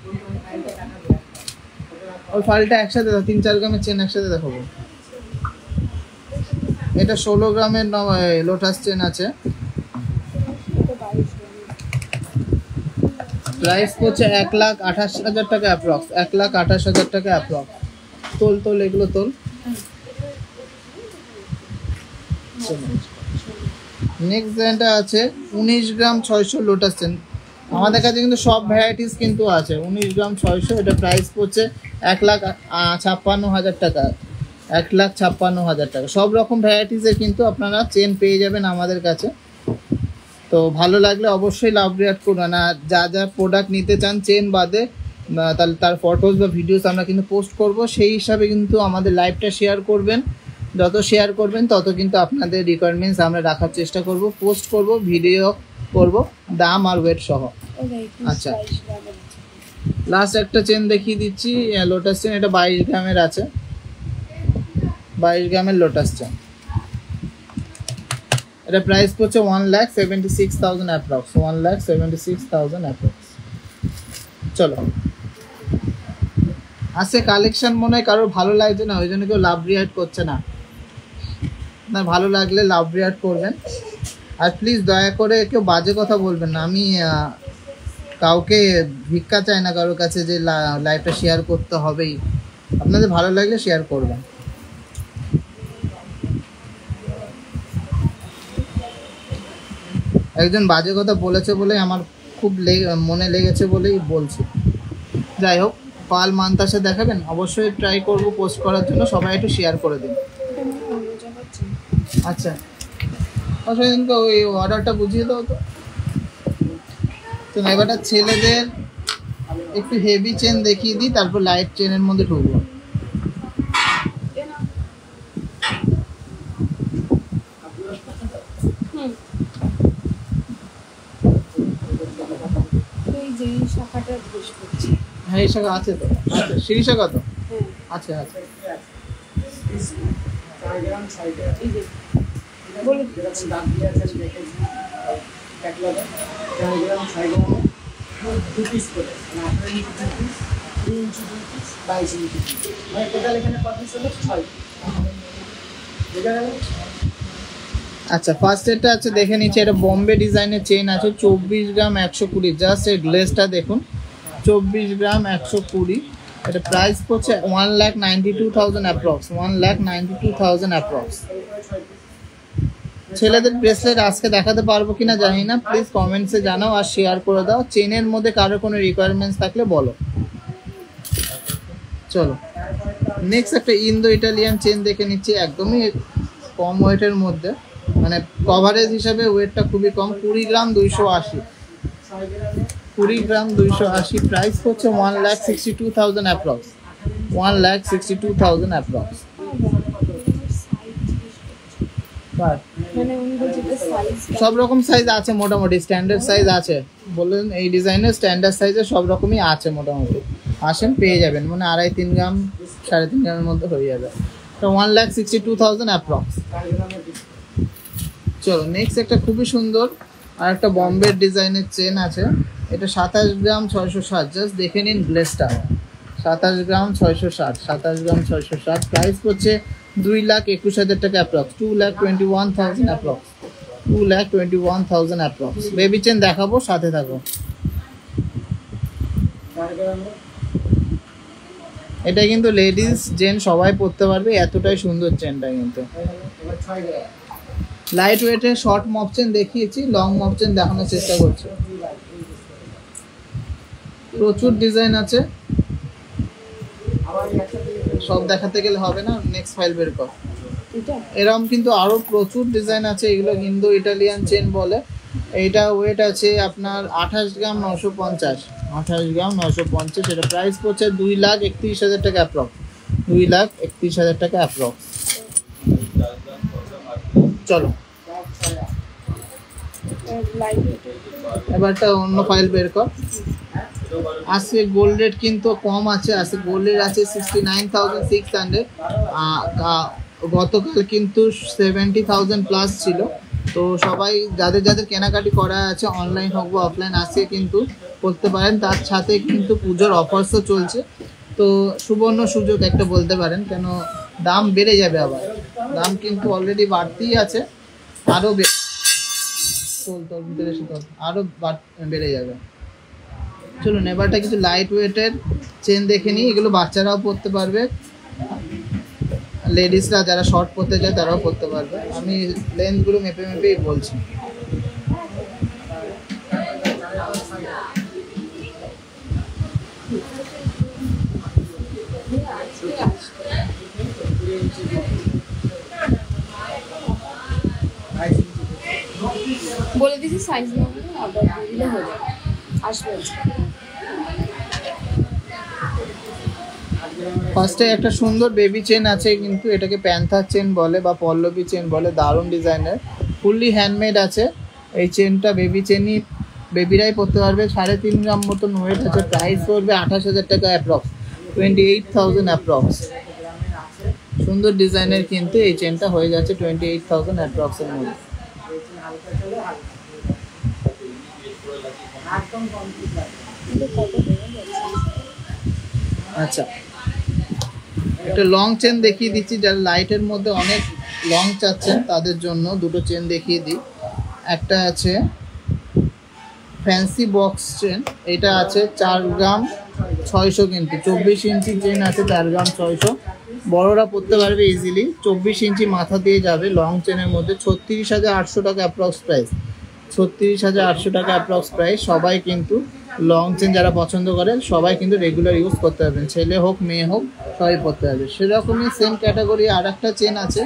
ওই ফাইলটা একসাথে 3-4 গ্রামের চেন একসাথে দেখাবো। এটা 16 গ্রামের লোটাস চেন আছে, প্রাইস পড়ছে 1,28,000 টাকা অ্যাপ্রক্স, 1,28,000 টাকা অ্যাপ্রক্স। তোল এগুলো তোল। নেক্সট যেটা আছে 19 গ্রাম 600 লোটাস চেন। আমাদের কাছে কিন্তু সব ভ্যারাইটিস কিন্তু আছে। 19 গ্রাম 600, এটা প্রাইস পড়ছে 1,56,000 টাকা, 1,56,000 টাকা। সব রকম ভ্যারাইটিসের কিন্তু আপনারা চেন পেয়ে যাবেন আমাদের কাছে। তো ভালো লাগলে অবশ্যই লাভ রিয়াক্ট করবেন। আর যা প্রোডাক্ট নিতে চান চেন বাদে তাহলে তার ফটোস বা ভিডিওস আমরা কিন্তু পোস্ট করব, সেই হিসাবে কিন্তু আমাদের লাইভটা শেয়ার করবেন। যত শেয়ার করবেন তত কিন্তু আপনাদের রিকোয়ারমেন্টস আমরা রাখার চেষ্টা করব, পোস্ট করব, ভিডিও করব, দাম আর ওয়েট সহ। আচ্ছা লাস্ট একটা চেন দেখিয়ে দিচ্ছি, লোটাস চেন। এটা 22 গ্রামের আছে, 22 গ্রামের লোটাস চেন। এটা প্রাইস পড়ছে 1,76,000 অ্যাপ্রক্স, 1,76,000 অ্যাপ্রক্স। চলো আজকে কালেকশন মনে হয় কারোর ভালো লাগছে না, ওই জন্য কেউ লাভ রিয়াক্ট করছে না। না ভালো লাগলে লাভ রিয়াক্ট করবেন। আর প্লিজ দয়া করে কেউ বাজে কথা বলবেন না। আমি কাউকে ভিক্ষা চাই না কারোর কাছে যে লাইভটা শেয়ার করতে হবেই। আপনাদের ভালো লাগলে শেয়ার করবেন। একজন বাজে কথা বলেছে বলে আমার খুব মনে লেগেছে বলেই বলছি। যাই হোক, পাল মান্তাসে দেখাবেন, অবশ্যই ট্রাই করব পোস্ট করার জন্য। সবাই একটু শেয়ার করে দিন। আচ্ছা অসংখ্য ওই অর্ডারটা বুঝিয়ে দাও তো। তো এবারটা ছেলেদের একটু হেভি চেন দেখিয়ে দিই, তারপর লাইট চেনের মধ্যে ঢুকবো। হ্যাঁ এই শাখা আছে তো, আচ্ছা সিঁড়ি শাখা তো, আচ্ছা আচ্ছা আচ্ছা ফার্স্ট এটা আছে দেখে নিচ্ছি। এটা বম্বে ডিজাইনের চেন আছে, 24 গ্রাম 120। জাস্ট এই গ্লেসটা দেখুন, 24 গ্রাম 120। এটা প্রাইস পড়ছে 1,92,000 অ্যাপ্রক্স, 1,92,000 অ্যাপ্রক্স। ছেলেদের ব্রেসলেট আজকে দেখাতে পারবো কিনা জানি না, প্লিজ কমেন্টসে জানাও আর শেয়ার করে দাও। চেনের মধ্যে কারো কোনো রিকোয়ারমেন্টস থাকলে বলো। চলো নেক্সট একটা ইন্দো ইটালিয়ান চেন দেখে নিচ্ছি, একদমই কম ওয়েটের মধ্যে, মানে কভারেজ হিসাবে ওয়েটটা খুবই কম। 20 গ্রাম 280, 20 গ্রাম 280। প্রাইস হচ্ছে 1,62,000 অ্যাপ্রক্স, 1,62,000 অ্যাপ্রক্স। সব রকম সাইজ আছে মোটামুটি, স্ট্যান্ডার্ড সাইজ আছে। বললেন এই ডিজাইনের স্ট্যান্ডার্ড সাইজের সব রকমই আছে মোটামুটি, আসেন পেয়ে যাবেন। মানে 2.5-3 গ্রাম 3.5 গ্রামের মধ্যে হয়ে যাবে। তো 1,62,000 অ্যাপ্রক্স। চলো নেক্সট একটা খুবই সুন্দর আর একটা বম্বের ডিজাইনের চেন আছে। এটা 27 গ্রাম 660। জাস্ট দেখে নিন গ্লেসটা, 27 গ্রাম 660, 27 গ্রাম 660। প্রাইস পড়ছে 2,21,000 টাকা approx, 2,21,000 approx, 2,21,000 approx. Baby chain দেখাবো, সাথে থাকো। এটা কিন্তু লেডিস জেন্টস সবাই পরতে পারবে, এতটাই সুন্দর চেনটা। কিন্তু লাইট ওয়েটের শর্ট মপ চেন দেখিয়েছি, লং মপ চেন দেখানোর চেষ্টা করছি। প্রচুর ডিজাইন আছে, সব দেখাতে গেলে হবে না। নেক্সট ফাইল বের কর। এরকম কিন্তু আরো প্রচুর ডিজাইন আছে, এগুলো ইন্দো ইটালিয়ান চেন বলে। এইটা ওয়েট আছে আপনার 28 গ্রাম 950, 28 গ্রাম 950, এটা প্রাইস পড়ছে 2,31,000 টাকা অ্যাপ্রক্স, 2,31,000 টাকা অ্যাপ্রক্স। চলো এবারটা অন্য ফাইল বের কর। আজকে গোল্ড রেট কিন্তু কম আছে, আজকে গোল্ড রেট আছে 69,600, গতকাল কিন্তু 70,000 প্লাস ছিল। তো সবাই যাদের যাদের কেনাকাটি করা আছে অনলাইন হোক বা অফলাইন আজকে কিন্তু করতে পারেন। তার সাথে কিন্তু পুজোর অফার্সও চলছে, তো সুবর্ণ সুযোগ একটা বলতে পারেন, কেন দাম বেড়ে যাবে, আবার দাম কিন্তু অলরেডি বাড়তেই আছে, আরও ভিতরে আরও বেড়ে যাবে। চলুন এবারটা কিছু লাইট ওয়েটের চেন দেখে নিই, এগুলো বাচ্চারাও পরতে পারবে, লেডিসরা যারা শর্ট পরতে চায় তারাও পরতে পারবে। আমি লেন্থগুলো মেপে মেপেই বলছি। বলে দিছি সাইজ নম্বর অর্ডার দিলে হয়ে যাবে, আসবে। ফার্স্টে একটা সুন্দর বেবি চেন আছে, কিন্তু এটাকে প্যান্থার চেন বলে বা পল্লবী চেন বলে, দারুণ ডিজাইনের, ফুললি হ্যান্ডমেড আছে। এই চেনটা বেবি চেনই, বেবিরাই পরতে পারবে। 3.5 গ্রাম মতন ওয়েট আছে, প্রাইস পড়বে 28,000 টাকা অ্যাপ্রক্স, 28,000 অ্যাপ্রক্স। সুন্দর ডিজাইনের কিন্তু এই চেনটা হয়ে যাচ্ছে 28,000 অ্যাপ্রক্সের মধ্যে। আচ্ছা একটা লং চেন দেখিয়ে দিচ্ছি, যারা লাইটের মধ্যে অনেক লং চাচ্ছেন তাদের জন্য দুটো চেন দেখিয়ে দিই। একটা আছে ফ্যান্সি বক্স চেন, এটা আছে 4 গ্রাম 600, কিন্তু 24 ইঞ্চি চেন আছে, 4 গ্রাম 600, বড়রা পরতে পারবে ইজিলি। 24 ইঞ্চি মাথা দিয়ে যাবে লং চেনের মধ্যে, 36,800 টাকা অ্যাপ্রক্স প্রাইস, 36,800 টাকা অ্যাপ্রক্স প্রাইস। সবাই কিন্তু লং চেন যারা পছন্দ করেন সবাই কিন্তু রেগুলার ইউজ করতে পারবেন, ছেলে হোক মেয়ে হোক সবাই পরতে পারবে। সেরকমই সেম ক্যাটাগরি আর একটা চেন আছে,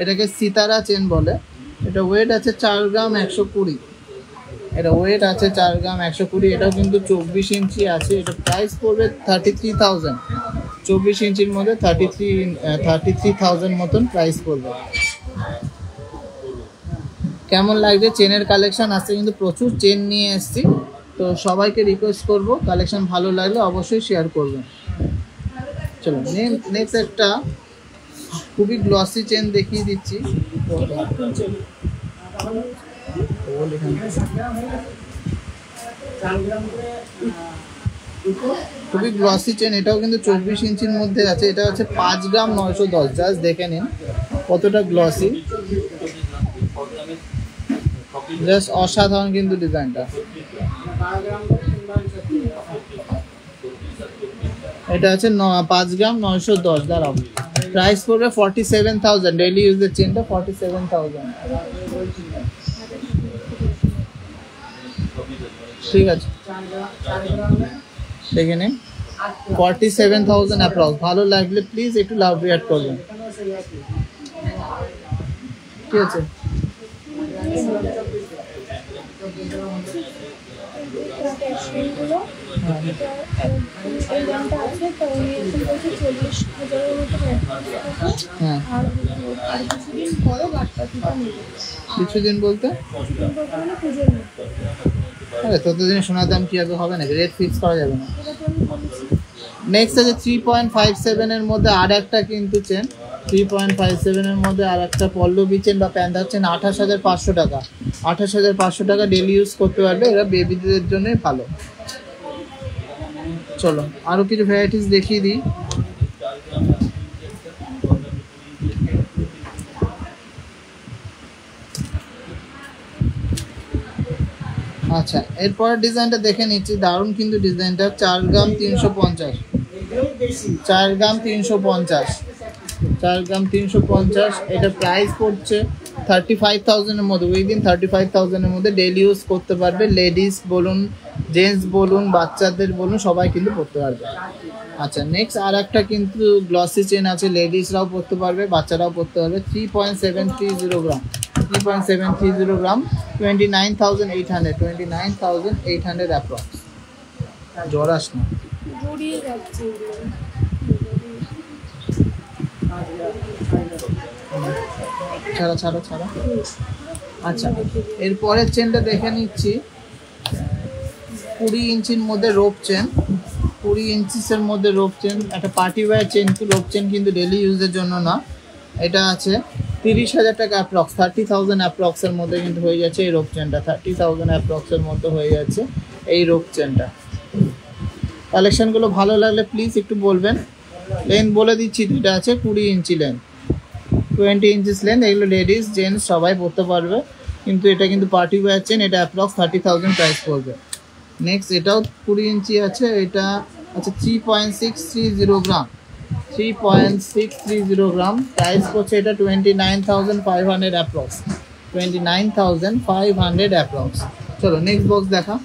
এটাকে সিতারা চেন বলে, এটা ওয়েট আছে 4 গ্রাম 120, এটা ওয়েট আছে 4 গ্রাম 120, এটাও কিন্তু 24 ইঞ্চি আছে, এটা প্রাইস পড়বে 33,000, 24 ইঞ্চির মধ্যে 33,000 মতন প্রাইস পড়বে। কেমন লাগছে চেনের কালেকশন? আজকে কিন্তু প্রচুর চেন নিয়ে এসেছি, তো সবাইকে রিকোয়েস্ট করব কালেকশন ভালো লাগলে অবশ্যই শেয়ার করবেন। চলো নেক্সট একটা খুবই গ্লসি চেন দেখিয়ে দিচ্ছি, খুবই গ্লসি চেন, এটাও কিন্তু 24 ইঞ্চির মধ্যে আছে, এটা হচ্ছে 5 গ্রাম 910, জাস্ট দেখে নিন কতটা গ্লসি, জাস্ট অসাধারণ কিন্তু ডিজাইনটা। এটা আছে 5 গ্রাম 910, দাঁড়াও, প্রাইস পড়বে 47,000, ডেইলি ইউজের চেনটা 47,000। ঠিক আছে দেখে নিন, 47,000 অ্যাপ্রক্স। ভালো লাগলে প্লিজ একটু লাভ রিয়াক্ট করবেন, ঠিক আছে? কিছুদিন বলতে ততদিন সোনার দাম কিভাবে হবে নাকি, রেট ফিক্স করা যাবে না। নেক্সট আছে 3.57 এর মধ্যে আর একটা কিন্তু চেন, 3.57 এর মধ্যে আর একটা পল্লবী চেন বা প্যান্থার চেন, 28,500 টাকা, 28,500 টাকা, ডেলি ইউজ করতে পারবে, এরা বেবিদের জন্যই ভালো। চলো আরও কিছু ভ্যারাইটিস দেখিয়ে দিই। আচ্ছা এরপরের ডিজাইনটা দেখে নিচ্ছি, দারুণ কিন্তু ডিজাইনটা, 4 গ্রাম 350, 4 গ্রাম 350, 4 গ্রাম 350, এটা প্রাইস পড়ছে 35,000 এর মধ্যে, উইদিন 35,000 এর মধ্যে ডেইলি ইউজ করতে পারবে, লেডিস বলুন জেন্টস বলুন বাচ্চাদের বলুন সবাই কিন্তু পরতে পারবে। আচ্ছা নেক্সট আর একটা কিন্তু গ্লসি চেন আছে, লেডিসরাও পরতে পারবে বাচ্চারাও পরতে পারবে, 3.730 গ্রাম, 3.730 গ্রাম, 29,800, 29,800 অ্যাপ্রক্স। জ্বর আস না। জড়িয়ে যাচ্ছে এগুলো। ছাড়া ছাড়া ছাড়া। আচ্ছা, এরপরের চেনটা দেখে নিচ্ছি। 20 ইঞ্চির মধ্যে রোপ চেন, 20 ইঞ্চিসের মধ্যে রোপ চেন, একটা party wear chain. Rope chain কিন্তু ডেলি ইউজের জন্য না। এটা আছে 30,000 টাকা অ্যাপ্রক্স, 30,000 অ্যাপ্রক্সের মধ্যে কিন্তু হয়ে যাচ্ছে এই রোপ চেনটা। 30,000 অ্যাপ্রক্সের মধ্যে হয়ে যাচ্ছে এই রোপ চেনটা। কালেকশনগুলো ভালো লাগলে প্লিজ একটু বলবেন। লেন্থ বলে দিচ্ছি, এটা আছে 20 ইঞ্চি লেন্থ, 20 ইঞ্চিস লেন্থ। এগুলো লেডিস জেন্টস সবাই পরতে পারবে, কিন্তু এটা কিন্তু পার্টি ওয়্যার চেন। এটা অ্যাপ্রক্স 30,000 প্রাইস পড়বে। নেক্সট এটাও 20 ইঞ্চি আছে, এটা আচ্ছা 3.630 গ্রাম, 3.630 গ্রাম প্রাইস পড়ছে। এটা 29,500 অ্যাপ্রক্স, 29,500 অ্যাপ্রক্স। চলো নেক্সট বক্স দেখা।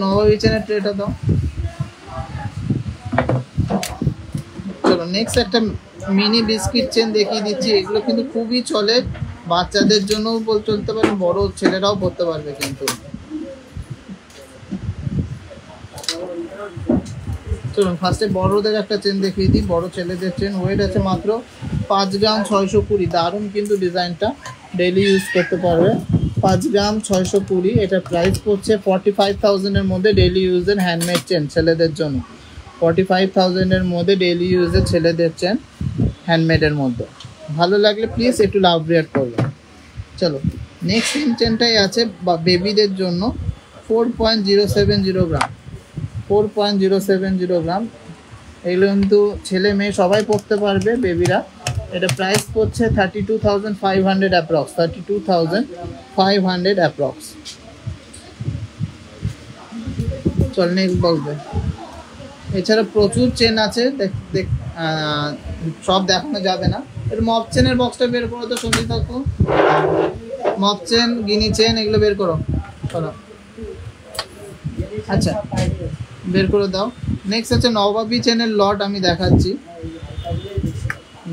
নবাবী চেনের ট্রেটা দাও। চলো নেক্সট একটা মিনি বিস্কিট চেন দেখিয়ে দিচ্ছি। এগুলো কিন্তু খুবই চলে, বাচ্চাদের জন্যও চলতে পারে, বড় ছেলেরাও পরতে পারবে কিন্তু। চলুন ফার্স্টে বড়দের একটা চেন দেখিয়ে দিই, বড় ছেলেদের চেন। ওয়েট আছে মাত্র 5 গ্রাম 620। দারুণ কিন্তু ডিজাইনটা, ডেইলি ইউজ করতে পারবে। 5 গ্রাম 620। এটা প্রাইস পড়ছে 45,000 এর মধ্যে। ডেইলি ইউজের হ্যান্ডমেড চেন ছেলেদের জন্য, 45,000 এর মধ্যে ডেইলি ইউজের ছেলেদের চেন হ্যান্ডমেডের মধ্যে। ভালো লাগলে প্লিজ একটু লাভ রেট করবেন। চলো নেক্সট চেনটাই আছে বেবিদের জন্য, 4.070 গ্রাম, 4.070 গ্রাম। এগুলো কিন্তু ছেলে মেয়ে সবাই পরতে পারবে, বেবিরা। এটা প্রাইস পড়ছে 32,500 অ্যাপ্রক্স, 32,500 অ্যাপ্রক্স। চল নেক্সট বলবে। এছাড়া প্রচুর চেন আছে, সব দেখানো যাবে না। এর মপ চেনের বক্সটা বের করো তো সঙ্গী থাকো। মপ চেন, গিনি চেন, এগুলো বের করো। চলো আচ্ছা বের করে দাও। নেক্সট আছে নবাবী চেনের লট, আমি দেখাচ্ছি।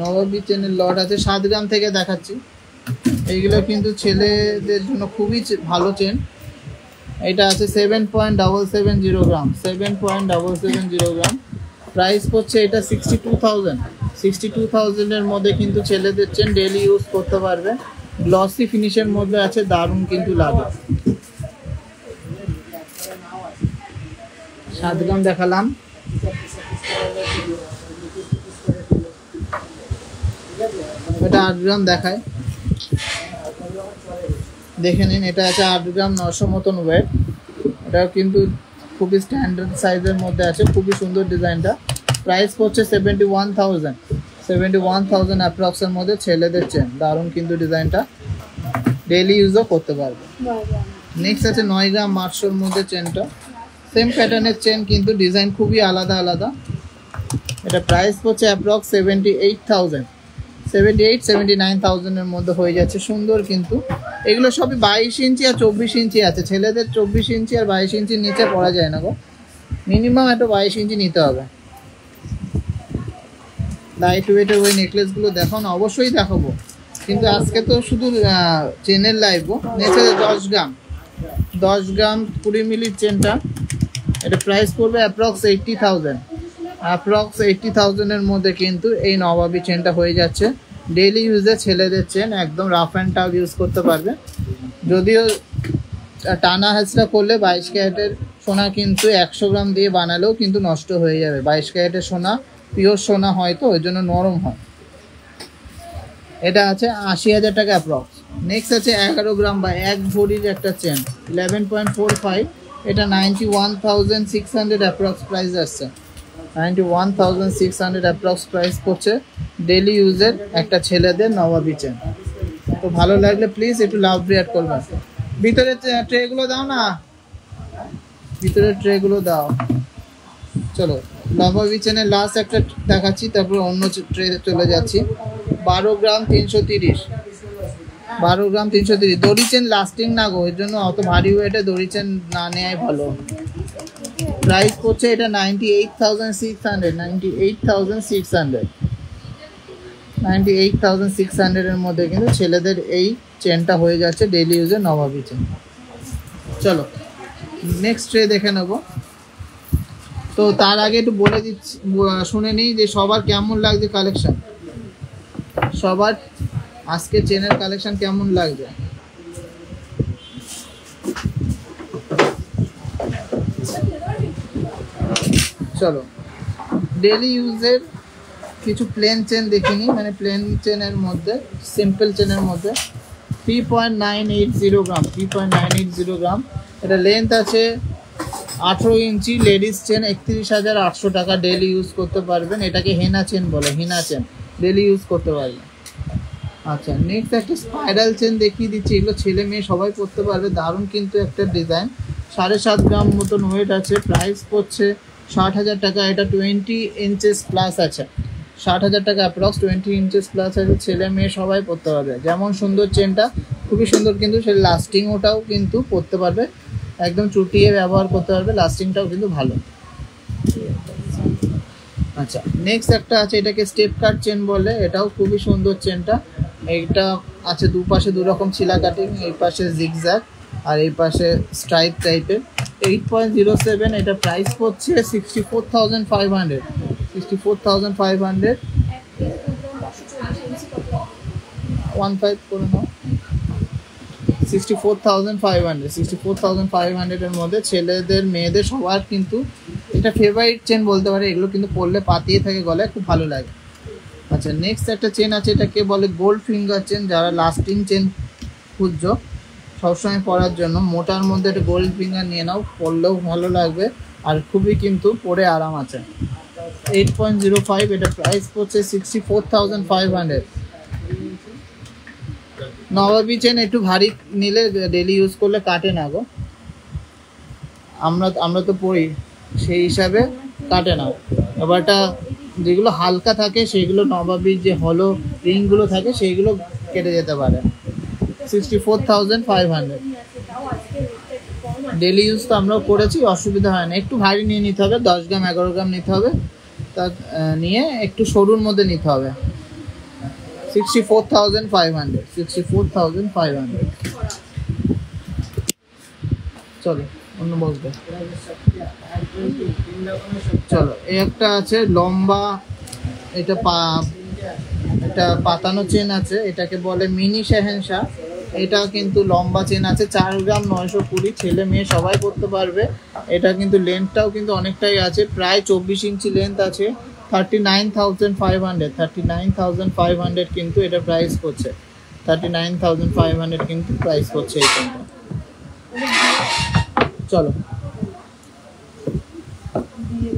নবাবী চেনের লট আছে 7 গ্রাম থেকে দেখাচ্ছি। এইগুলো কিন্তু ছেলেদের জন্য খুবই ভালো চেন। এটা আছে 7.770 গ্রাম, 7.770 গ্রাম। প্রাইস পড়ছে এটা 62,000 এর মধ্যে কিন্তু ছেলেদের চেন, ডেইলি ইউজ করতে পারবে। গ্লসি ফিনিশের মধ্যে আছে, দারুণ কিন্তু লাগে। 7 গ্রাম দেখালাম। এটা 8 গ্রাম দেখায়, দেখে নিন। এটা আছে 8 গ্রাম 900 মতন ওয়েট। এটাও কিন্তু খুবই স্ট্যান্ডার্ড সাইজের মধ্যে আছে, খুবই সুন্দর ডিজাইনটা। প্রাইস পড়ছে 71,000 অ্যাপ্রক্সের মধ্যে ছেলেদের চেন। দারুণ কিন্তু ডিজাইনটা, ডেইলি ইউজও করতে পারবে। নেক্সট আছে 9 গ্রাম 800-র মধ্যে চেনটা, সেম প্যাটার্নের চেন কিন্তু ডিজাইন খুবই আলাদা আলাদা। এটা প্রাইস পড়ছে অ্যাপ্রক্স 78,000 এর মধ্যে হয়ে যাচ্ছে। সুন্দর কিন্তু এগুলো সবই 22 ইঞ্চি আর 24 ইঞ্চি আছে। ছেলেদের 24 ইঞ্চি আর 22 ইঞ্চির নিচে পরা যায় না গো, মিনিমাম একটা 22 ইঞ্চি নিতে হবে। লাইট ওয়েটের ওই নেকলেসগুলো দেখো না, অবশ্যই দেখাবো, কিন্তু আজকে তো শুধু চেনের লাইভ। নেক্সট 10 গ্রাম 20 মিলির চেনটা। এটা প্রাইস পড়বে অ্যাপ্রক্স 80,000 এর মধ্যে কিন্তু এই নবাবী চেনটা হয়ে যাচ্ছে। ডেইলি ইউজে ছেলেদের চেন, একদম রাফ অ্যান্ড টাফ ইউজ করতে পারবে। যদিও টানা হাজরা করলে 22 ক্যারেটের সোনা কিন্তু 100 গ্রাম দিয়ে বানালেও কিন্তু নষ্ট হয়ে যাবে। 22 ক্যারেটের সোনা পিওর সোনা হয় তো, ওই জন্য নরম হয়। এটা আছে 80,000 টাকা অ্যাপ্রক্স। নেক্সট আছে 11 গ্রাম বা 1 ভরির একটা চেন, 11.45। এটা 91,600 অ্যাপ্রক্স প্রাইস আসছে, 91,600 অ্যাপ্রক্স প্রাইস পড়ছে। ডেইলি ইউজের একটা ছেলেদের নবাবী চেন। তো ভালো লাগলে প্লিজ একটু লাভ রিয়াক্ট করবেন। ভিতরে ট্রেগুলো দাও না, ভিতরে ট্রেগুলো দাও। চলো নবাবী চেনের লাস্ট একটা দেখাচ্ছি, তারপর অন্য ট্রে চলে যাচ্ছি। 12 গ্রাম 330, 12 গ্রাম 330। দড়ি চেন লাস্টিং না গো, এর জন্য অত ভারী ওয়েটে দড়ি চেন না নেওয়াই ভালো। প্রাইস পড়ছে এটা 98,600 এর মধ্যে কিন্তু ছেলেদের এই চেনটা হয়ে যাচ্ছে ডেইলি ইউজের নবাবী চেন। চলো নেক্সট ট্রে দেখে নেবো। তো তার আগে একটু বলে দিচ্ছি, শুনে নিই যে সবার কেমন লাগছে কালেকশন, সবার আজকে চেনের কালেকশন কেমন লাগছে। চলো ডেলি ইউজের কিছু প্লেন চেন দেখিনি, মানে প্লেন চেনের মধ্যে, সিম্পল চেনের মধ্যে 3.980 গ্রাম, 3.980 গ্রাম। এটা লেন্থ আছে 18 ইঞ্চি, লেডিস চেন 31,800 টাকা, ডেলি ইউজ করতে পারবেন। এটাকে হেনা চেন বলে, হেনা চেন, ডেলি ইউজ করতে পারবেন। আচ্ছা নেক্সট একটা স্পাইরাল চেন দেখিয়ে দিচ্ছি, এগুলো ছেলে মেয়ে সবাই পরতে পারবে, দারুণ কিন্তু একটা ডিজাইন। 7.5 গ্রাম মতন ওয়েট আছে, প্রাইস পড়ছে 60,000 টাকা। এটা 20 ইঞ্চেস প্লাস আছে, 60,000 টাকা অ্যাপ্রক্স, 20 ইঞ্চেস প্লাস আছে, ছেলে মেয়ে সবাই পরতে পারবে। যেমন সুন্দর চেনটা, খুবই সুন্দর, কিন্তু সে লাস্টিং ওটাও কিন্তু পরতে পারবে, একদম চুটিয়ে ব্যবহার করতে পারবে, লাস্টিংটাও কিন্তু ভালো। আচ্ছা নেক্সট একটা আছে, এটাকে স্টেপ কাট চেন বলে, এটাও খুবই সুন্দর চেনটা। এইটা আছে দুপাশে দুরকম ছিলা কাটিং, এই পাশে জিগজ্যাগ আর এই পাশে স্ট্রাইপ টাইপের। 8.07, এটা প্রাইস পড়ছে 64,500, 64,500। 15 করে নাও, 64,500, 64,500 এর মধ্যে ছেলেদের মেয়েদের সবার কিন্তু এটা ফেভারিট চেন বলতে পারে, এগুলো কিন্তু পরলে পাতিয়ে থাকে গলায়, খুব ভালো লাগে। আচ্ছা নেক্সট একটা চেন আছে, এটাকে বলে গোল্ড ফিঙ্গার চেন। যারা লাস্টিং চেন খুঁজছো সবসময় পরার জন্য, মোটার মধ্যে একটা গোল্ড ফিঙ্গার নিয়ে নাও, পরলেও ভালো লাগবে আর খুবই কিন্তু পরে আরাম আছে। 8.05, এটা প্রাইস পড়ছে 64,500। নবাবী চেন একটু ভারী নিলে ডেলি ইউজ করলে কাটে না গো, আমরা তো পরি সেই হিসাবে কাটে না। এবার এটা যেগুলো হালকা থাকে সেগুলো নবাবীর যে হলো রিংগুলো থাকে সেইগুলো কেটে যেতে পারে। 64,500 ডেলি ইউজ তো আমরাও করেছি, অসুবিধা হয় না। একটু ভারী নিয়ে নিতে হবে, 10 গ্রাম 11 গ্রাম নিতে হবে, তা নিয়ে একটু সরুর মধ্যে নিতে হবে। 64,500, 64,500। চলো অন্য বলতে, চলো এই একটা আছে লম্বা, এটা এটা পাতানো চেন আছে, এটাকে বলে মিনি শেহেনশা। এটা কিন্তু লম্বা চেন আছে, 4 গ্রাম 920, ছেলে মেয়ে সবাই পরতে পারবে। এটা কিন্তু লেন্থটাও কিন্তু অনেকটাই আছে, প্রায় 24 ইঞ্চি লেন্থ আছে। 39,500, 39,500 কিন্তু এটা প্রাইস করছে, 39,500 কিন্তু প্রাইস করছে এই চেনটা। চলো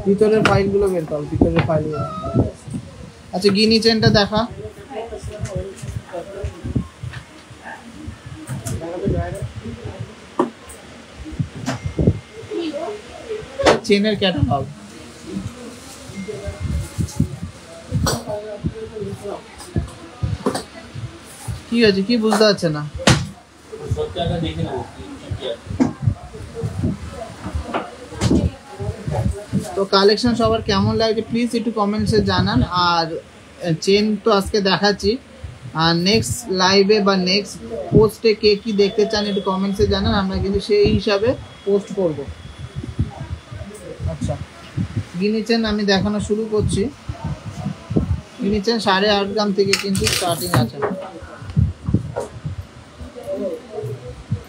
ভিতরের ফাইলগুলো বের করো, ভিতরের ফাইলগুলো। আচ্ছা গিনি চেনটা দেখা, চেনের ক্যাটালগ। কি হয়েছে, কি বুঝতে পারছে না? তো কালেকশন সবার কেমন লাগছে প্লিজ একটু কমেন্টসে জানান। আর চেন তো আজকে দেখাচ্ছি, আর নেক্সট লাইভে বা নেক্সট পোস্টে কে কি দেখতে চান একটু কমেন্টসে জানান, আমরা কিন্তু সেই হিসাবে পোস্ট করব। আচ্ছা গিনি চেন আমি দেখানো শুরু করছি। গিনি চেন 8.5 গ্রাম থেকে কিন্তু স্টার্টিং আছে,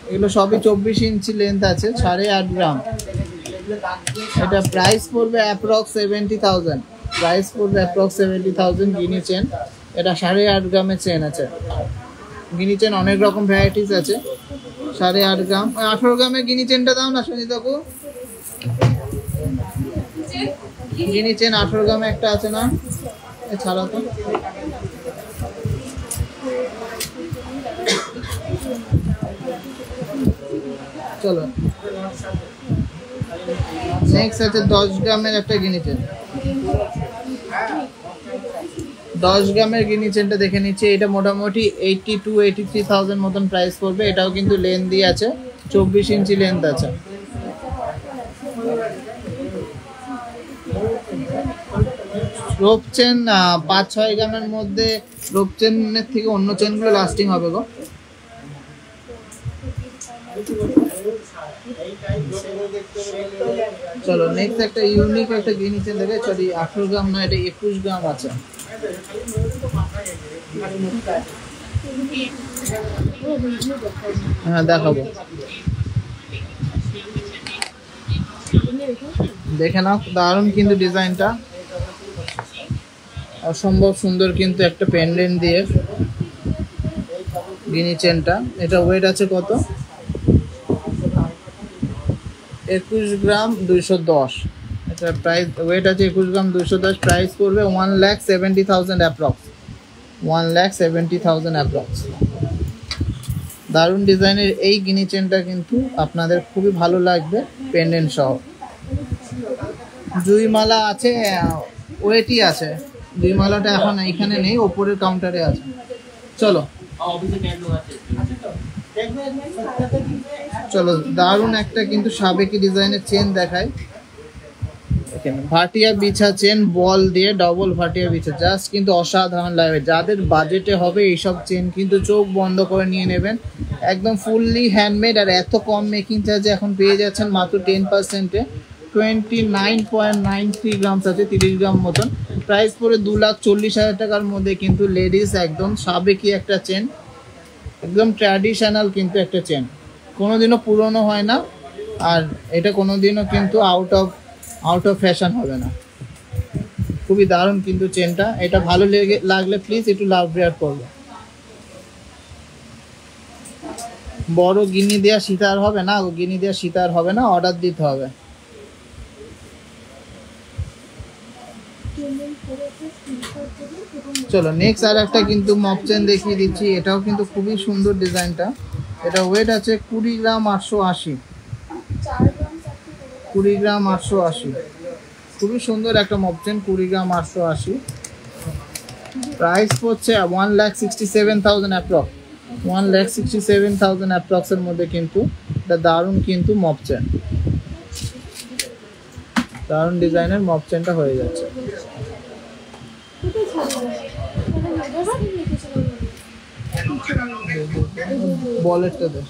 এগুলো সবই 24 ইঞ্চি লেন্থ আছে, 8.5 গ্রাম। এটা প্রাইস পড়বে অ্যাপ্রক্স 70,000, প্রাইস পড়বে অ্যাপ্রক্স 70,000 গিনি চেন। এটা 8.5 গ্রামের চেন আছে। গিনি চেন অনেক রকম ভ্যারাইটিস আছে। 8.5 গ্রাম, 18 গ্রামের গিনি চেনটা দাও না সঞ্জিতাকু। গিনি চেন 18 গ্রামে একটা আছে না, এছাড়া তো চলো নেক্সট আছে 10 গ্রামের একটা গিনি চেন। 10 গ্রামের গিনি চেনটা দেখে নিচ্ছি, এটা মোটামুটি 82-83,000 মতন প্রাইস পড়বে। এটাও কিন্তু লেন্থ দিয়ে আছে, 24 ইঞ্চি লেন্থ আছে। রোপ চেন 5-6 গ্রামের মধ্যে, রোপ চেনের থেকে অন্য চেনগুলো লাস্টিং হবে গো। চলো নেক্সট একটা ইউনিক একটা গিনি চেন দেখে, সরি 18 গ্রাম না, এটা 21 গ্রাম আছে। হ্যাঁ দেখাবো, দেখে নাও, দারুণ কিন্তু ডিজাইনটা, অসম্ভব সুন্দর কিন্তু একটা পেন্ডেন্ট দিয়ে গিনি চেনটা। এটা ওয়েট আছে কত? 21 গ্রাম 210। এটা প্রাইস, ওয়েট আছে 21 গ্রাম 210, প্রাইস পড়বে 1,70,000 অ্যাপ্রক্স, 1,70,000 অ্যাপ্রক্স। দারুণ ডিজাইনের এই গিনি চেনটা কিন্তু আপনাদের খুবই ভালো লাগবে, পেন্ডেন্ট সহ। জুইমালা আছে, ওয়েটই আছে, জুইমালাটা এখন এখানে নেই, ওপরের কাউন্টারে আছে। চলো চলো দারুণ একটা কিন্তু সাবেকি ডিজাইনের চেন দেখায়। ভাটিয়া বিছা চেন, বল দিয়ে ডবল ভাটিয়া বিছা, জাস্ট কিন্তু অসাধারণ লাগবে। যাদের বাজেটে হবে এইসব চেন কিন্তু চোখ বন্ধ করে নিয়ে নেবেন, একদম ফুললি হ্যান্ডমেড। আর এত কম মেকিং চার্জে এখন পেয়ে যাচ্ছেন মাত্র 10%-এ 29.93 গ্রামস আছে, 30 গ্রাম মতন। প্রাইস পড়ে 2,40,000 টাকার মধ্যে কিন্তু লেডিস একদম সাবেকি একটা চেন, একদম ট্র্যাডিশনাল কিন্তু একটা চেন, কোনোদিনও পুরনো হয় না, আর এটা কোনোদিনও কিন্তু আউট অফ ফ্যাশন হবে না। খুবই দারুণ কিন্তু চেনটা, এটা ভালো লাগলে প্লিজ একটু লাভ রেয়ার করবে। বড় গিনি দেওয়া সীতার হবে না, গিনি দেওয়া সীতার হবে না, অর্ডার দিতে হবে। চলো নেক্সট আর একটা কিন্তু মপ চেন দেখিয়ে দিচ্ছি, এটাও কিন্তু খুবই সুন্দর ডিজাইনটা। এটা ওয়েট আছে 20 গ্রাম 880, 20 গ্রাম 880, খুবই সুন্দর একটা মপ চেন, 20 গ্রাম 880। প্রাইস পড়ছে 1,67,000 অ্যাপ্রক্স, 1,67,000 অ্যাপ্রক্সের মধ্যে কিন্তু এটা দারুণ কিন্তু মপ চেন, দারুণ ডিজাইনের মপ চেনটা হয়ে যাচ্ছে। বলেরটা দে।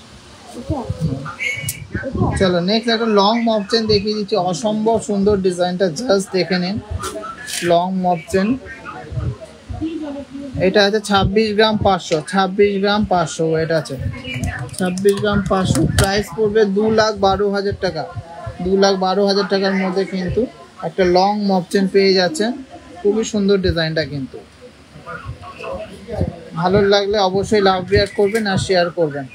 চলো নেক্সট একটা লং মপ চেন দেখিয়ে দিচ্ছি, অসম্ভব সুন্দর ডিজাইনটা, জাস্ট দেখে নিন। লং মপ চেন, এটা আছে 26 গ্রাম 500, 26 গ্রাম 500 ওয়েট আছে, 26 গ্রাম 500। প্রাইস পড়বে 2,12,000 টাকা, 2,12,000 টাকার মধ্যে কিন্তু একটা লং মপ চেন পেয়ে যাচ্ছেন। খুবই সুন্দর ডিজাইনটা কিন্তু, ভালো লাগলে অবশ্যই লাভ রেয়ার করবেন আর শেয়ার করবেন।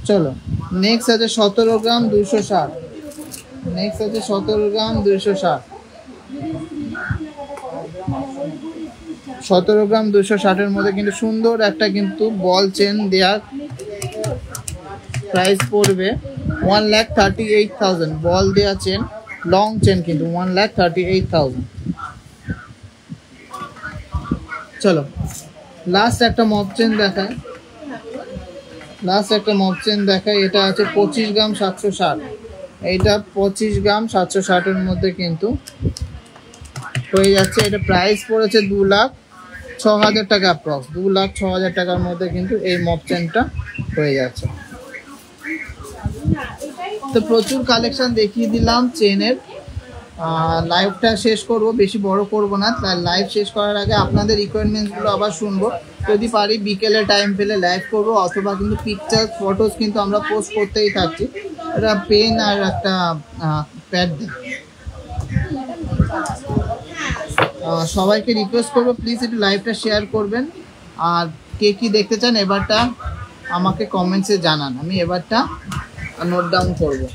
চলো নেক্সট আছে 17 গ্রাম 260, নেক্সট আছে 17 গ্রাম 260, 17 গ্রাম 260-এর মধ্যে কিন্তু সুন্দর একটা কিন্তু বল চেন দেয়া। প্রাইস পড়বে 1,38,000, বল দেয়া চেন, লং চেন কিন্তু 1,38,000। চলো লাস্ট একটা মপ চেন দেখায়, লাস্ট একটা মপ চেন দেখায়। এটা আছে 25 গ্রাম 760, এইটা 25 গ্রাম 760-এর মধ্যে কিন্তু হয়ে যাচ্ছে। এটা প্রাইস পড়েছে 2,06,000 টাকা অ্যাপ্রক্স, 2,06,000 টাকার মধ্যে কিন্তু এই মপ চেনটা হয়ে যাচ্ছে। তো প্রচুর কালেকশন দেখিয়ে দিলাম চেনের, লাইভটা শেষ করব, বেশি বড় করব না। লাইভ শেষ করার আগে আপনাদের রিকোয়ারমেন্টসগুলো আবার শুনবো, যদি পারি বিকেলে টাইম পেলে লাইভ করব, অথবা কিন্তু পিকচার ফটোস কিন্তু আমরা পোস্ট করতেই থাকছি। এটা পেন আর একটা প্যাড দিই। সবাইকে রিকোয়েস্ট করবো প্লিজ একটু লাইভটা শেয়ার করবেন, আর কে কী দেখতে চান এবারটা আমাকে কমেন্টসে জানান, আমি এবারটা নোট ডাউন করবো।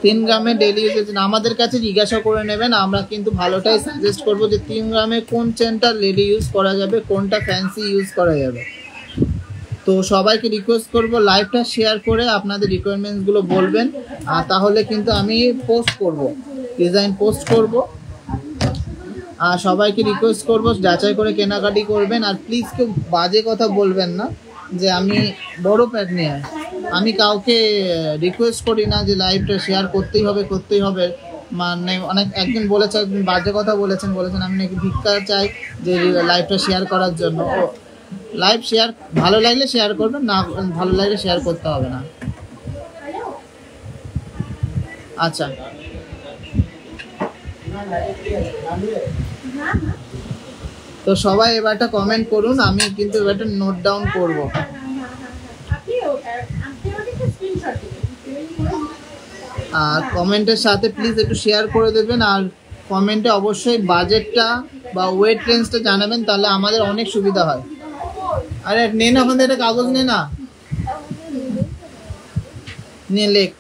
3 গ্রামে ডেলি ইউজের জন্য আমাদের কাছে জিজ্ঞাসা করে নেবেন, আমরা কিন্তু ভালোটাই সাজেস্ট করবো যে 3 গ্রামে কোন চেনটা ডেলি ইউজ করা যাবে, কোনটা ফ্যান্সি ইউজ করা যাবে। তো সবাইকে রিকোয়েস্ট করবো লাইভটা শেয়ার করে আপনাদের রিকোয়ারমেন্টসগুলো বলবেন, তাহলে কিন্তু আমি পোস্ট করব, ডিজাইন পোস্ট করব। আর সবাইকে রিকোয়েস্ট করবো যাচাই করে কেনাকাটি করবেন, আর প্লিজ কেউ বাজে কথা বলবেন না যে আমি বড় প্যাক নিয়ে। আমি কাউকে রিকোয়েস্ট করি না যে লাইভটা শেয়ার করতেই হবে, মানে অনেক একদিন বলেছে, একদিন বাজে কথা বলেছেন আমি নাকি ভিক্ষা চাই যে লাইভটা শেয়ার করার জন্য। লাইভ শেয়ার ভালো লাগলে শেয়ার করবেন, না ভালো লাগলে শেয়ার করতে হবে না। আচ্ছা, তো সবাই এবারটা কমেন্ট করুন, আমি কিন্তু এবারটা নোট ডাউন করব। আর কমেন্টের সাথে প্লিজ একটু শেয়ার করে দেবেন, আর কমেন্টে অবশ্যই বাজেটটা বা ওয়েট রেঞ্জটা জানাবেন, তাহলে আমাদের অনেক সুবিধা হয়। আরে নে না, ওখান থেকে একটা কাগজ নে না, নে লেখ।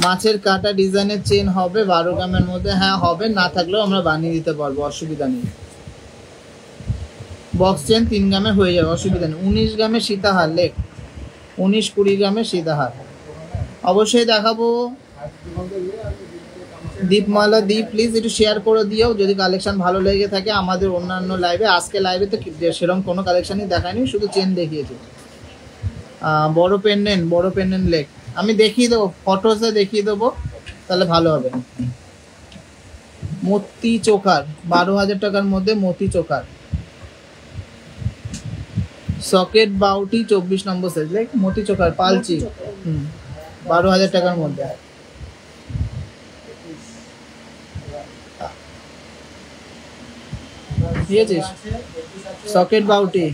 মাছের কাটা ডিজাইনের চেন হবে 12 গ্রামের মধ্যে? হ্যাঁ হবে, না থাকলেও আমরা বানিয়ে দিতে পারবো, অসুবিধা নেই। বক্স চেন 3 গ্রামের হয়ে যাবে, অসুবিধা নেই। 19 গ্রামের সীতাহার লেখ, 19-20 গ্রামের সীতাহার অবশ্যই দেখাবো। দীপমালা দি প্লিজ একটু শেয়ার করে দিও যদি কালেকশন ভালো লেগে থাকে। আমাদের অন্যান্য লাইভে, আজকে লাইভে তো সেরকম কোনো কালেকশনই দেখায়নি, শুধু চেন দেখিয়েছি। বড় পেন্ডেন্ট লেখ, আমি দেখিয়ে দেবো, ফটোসে দেখিয়ে দেবো, তাহলে ভালো হবে। মতি চোকার 12,000 টাকার মধ্যে, মতি চোকার। সকেট বাউটি 24 নম্বর সাইজ লেখ, মতি চোকার পালচি, 12,000 টাকার মধ্যে। ঠিক আছে, সকেট বাউটি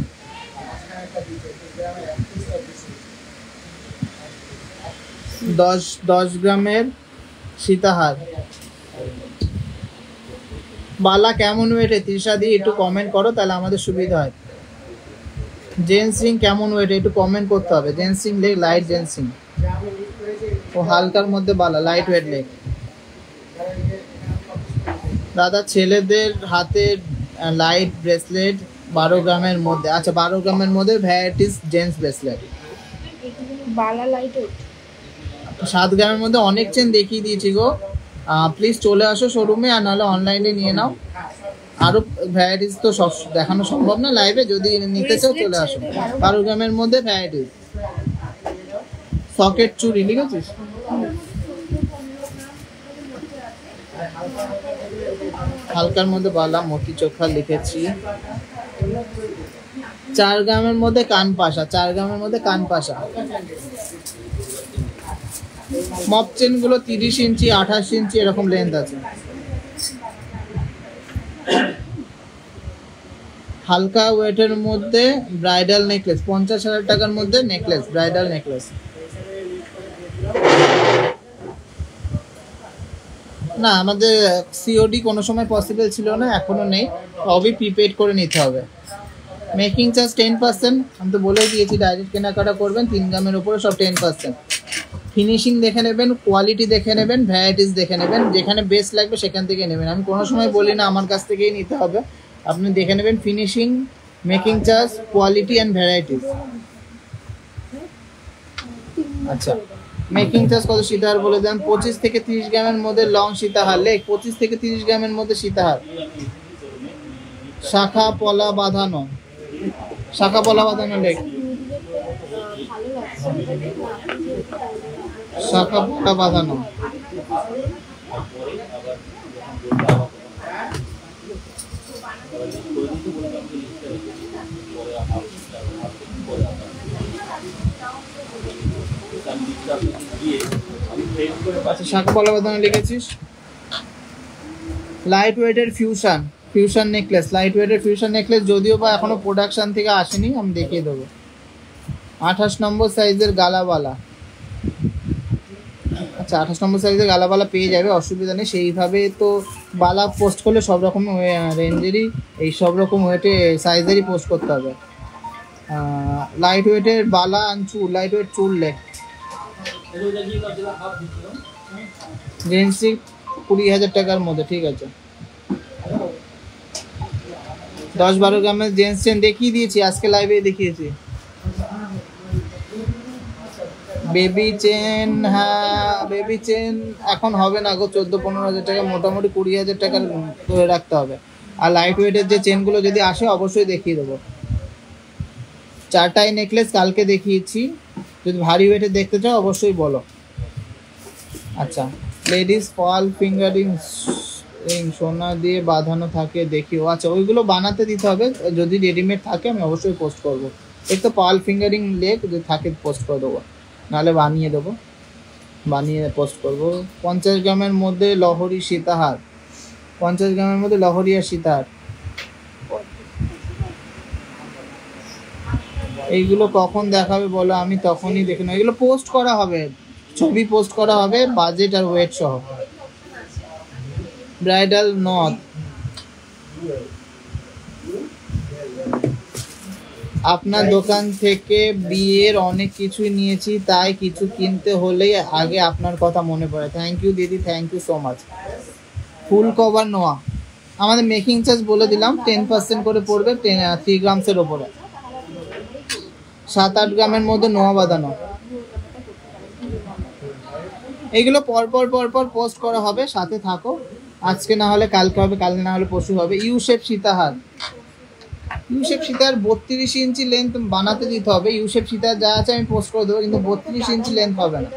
10 গ্রামের সীতাহার। বালা কেমন ওয়েটে তৃষা দি একটু কমেন্ট করো, তাহলে আমাদের সুবিধা হয়। জেন্সিং কেমন ওয়েটে একটু কমেন্ট করতে হবে। জেন্সিং লেগ, লাইট জেন্সিং ও হালকার মধ্যে বালা, লাইট ওয়েট লেগ। দাদা ছেলেদের হাতে লাইট ব্রেসলেট 12 গ্রামের মধ্যে, আচ্ছা 12 গ্রামের মধ্যে ভ্যারাইটিস জেন্টস ব্রেসলেট। বালা লাইট ওয়েট 7 গ্রামের মধ্যে অনেক চেন দেখিয়ে দিয়েছি গো, প্লিজ চলে আসো শোরুমে, আর নাহলে অনলাইনে নিয়ে নাও। আরো ভ্যারাইটিস তো সব দেখানো সম্ভব না লাইভে, যদি নিতে চাও চলে আসো। 12 গ্রামের মধ্যে ভ্যারাইটিস। সকেট চুড়ি লিখেছিস? হালকার মধ্যে বালা, মতি চোখা লিখেছি। 4 গ্রামের মধ্যে কান পাশা, 4 গ্রামের মধ্যে কান পাশা। মপ চেন গুলো 30 ইঞ্চি 28 ইঞ্চি এরকম লেন্থ আছে। হালকা ওয়েটের মধ্যে ব্রাইডাল নেকলেস 50,000 টাকার মধ্যে নেকলেস, ব্রাইডাল নেকলেস। না আমাদের সিওডি কোনো সময় পসিবল ছিল না, এখনো নেই, সবই প্রিপেড করে নিতে হবে। মেকিং চার্জ 10%, আমি তো বলেই দিয়েছি ডাইরেক্ট কেনাকাটা করবেন 3 গ্রামের উপরে সব 10%। ফিনিশিং দেখে নেবেন, কোয়ালিটি দেখে নেবেন, ভ্যারাইটিস দেখে নেবেন, যেখানে বেস্ট লাগবে সেখান থেকে নেবেন। আমি কোনো সময় বলি না আমার কাছ থেকেই নিতে হবে, আপনি দেখে নেবেন finishing, making charge, quality and varieties. আচ্ছা মেকিং চার্জ কত সীতাহার বলে দেন। 25 থেকে 30 গ্রামের মধ্যে লং সীতাহার লেখ, 25 থেকে 30 গ্রামের মধ্যে সীতাহার। শাখা পলা বাঁধানো, শাখা পলা বাঁধানো লেখ, শাখা পলা বাঁধানো। আচ্ছা শাখা পলা বাঁধানো লিখেছিস। লাইট ওয়েটের ফিউশন নেকলেস, লাইট ওয়েটের ফিউশন নেকলেস, যদিও বা এখনো প্রোডাকশন থেকে আসেনি, আমি দেখিয়ে দেবো। 28 নম্বর সাইজের গালাবালা, আচ্ছা 28 নম্বর সাইজের গালাবালা পেয়ে যাবে, অসুবিধা নেই। সেইভাবে তো বালা পোস্ট করলে সব রকম রেঞ্জেরই, এই সব রকম ওয়েটে সাইজেরই পোস্ট করতে হবে। লাইট ওয়েটের বালা চুল, লাইট ওয়েট চুল লেখ। জেন্সি 20,000 টাকার মধ্যে, ঠিক আছে। 10-12 গ্রামের জেন্টস চেন দেখিয়ে দিয়েছি, আজকে লাইভে দেখিয়েছি। বেবি চেন, হ্যাঁ বেবি চেন এখন হবে না গো, 14-15,000 টাকা, মোটামুটি 20,000 টাকার ধরে রাখতে হবে। আর লাইট ওয়েটের যে চেনগুলো যদি আসে অবশ্যই দেখিয়ে দেবো। 4টাই নেকলেস কালকে দেখিয়েছি, যদি ভারী ওয়েটের দেখতে চাও অবশ্যই বলো। আচ্ছা লেডিস ফল ফিঙ্গারিং রিং সোনা দিয়ে বাঁধানো থাকে দেখিও, আচ্ছা ওইগুলো বানাতে দিতে হবে, যদি রেডিমেড থাকে আমি অবশ্যই পোস্ট করব। একটু পার্ল ফিঙ্গারিং লেক যদি থাকে পোস্ট করে দেবো, নাহলে বানিয়ে দেবো, বানিয়ে পোস্ট করবো। 50 গ্রামের মধ্যে লহরি সীতাহার, 50 গ্রামের মধ্যে লহরি আর সীতাহার, এইগুলো কখন দেখাবে বলো, আমি তখনই দেখে নেব। এগুলো পোস্ট করা হবে, ছবি পোস্ট করা হবে বাজেট আর ওয়েট সহ। ব্রাইডাল নথ, আপনার দোকান থেকে বিয়ের অনেক কিছুই নিয়েছি, তাই কিছু কিনতে হলেই আগে আপনার কথা মনে পড়ে। থ্যাংক ইউ দিদি, thank you so much. Full cover নোয়া, আমাদের মেকিং চার্জ বলে দিলাম 10% করে পড়বে 3 গ্রামসের ওপরে। 7-8 গ্রামের মধ্যে নোয়া বাঁধানো, এইগুলো পরপর পরপর পোস্ট করা হবে, সাথে থাকো। আজকে না হলে কালকে হবে, কালকে না হলে পরশু হবে। You shape সীতাহার, you shape সীতাহার 32 inch length বানাতে দিতে হবে। ইউ শেপ সীতাহার যা আছে আমি পোস্ট করে দেবো, কিন্তু 32 ইঞ্চি লেন্থ হবে না।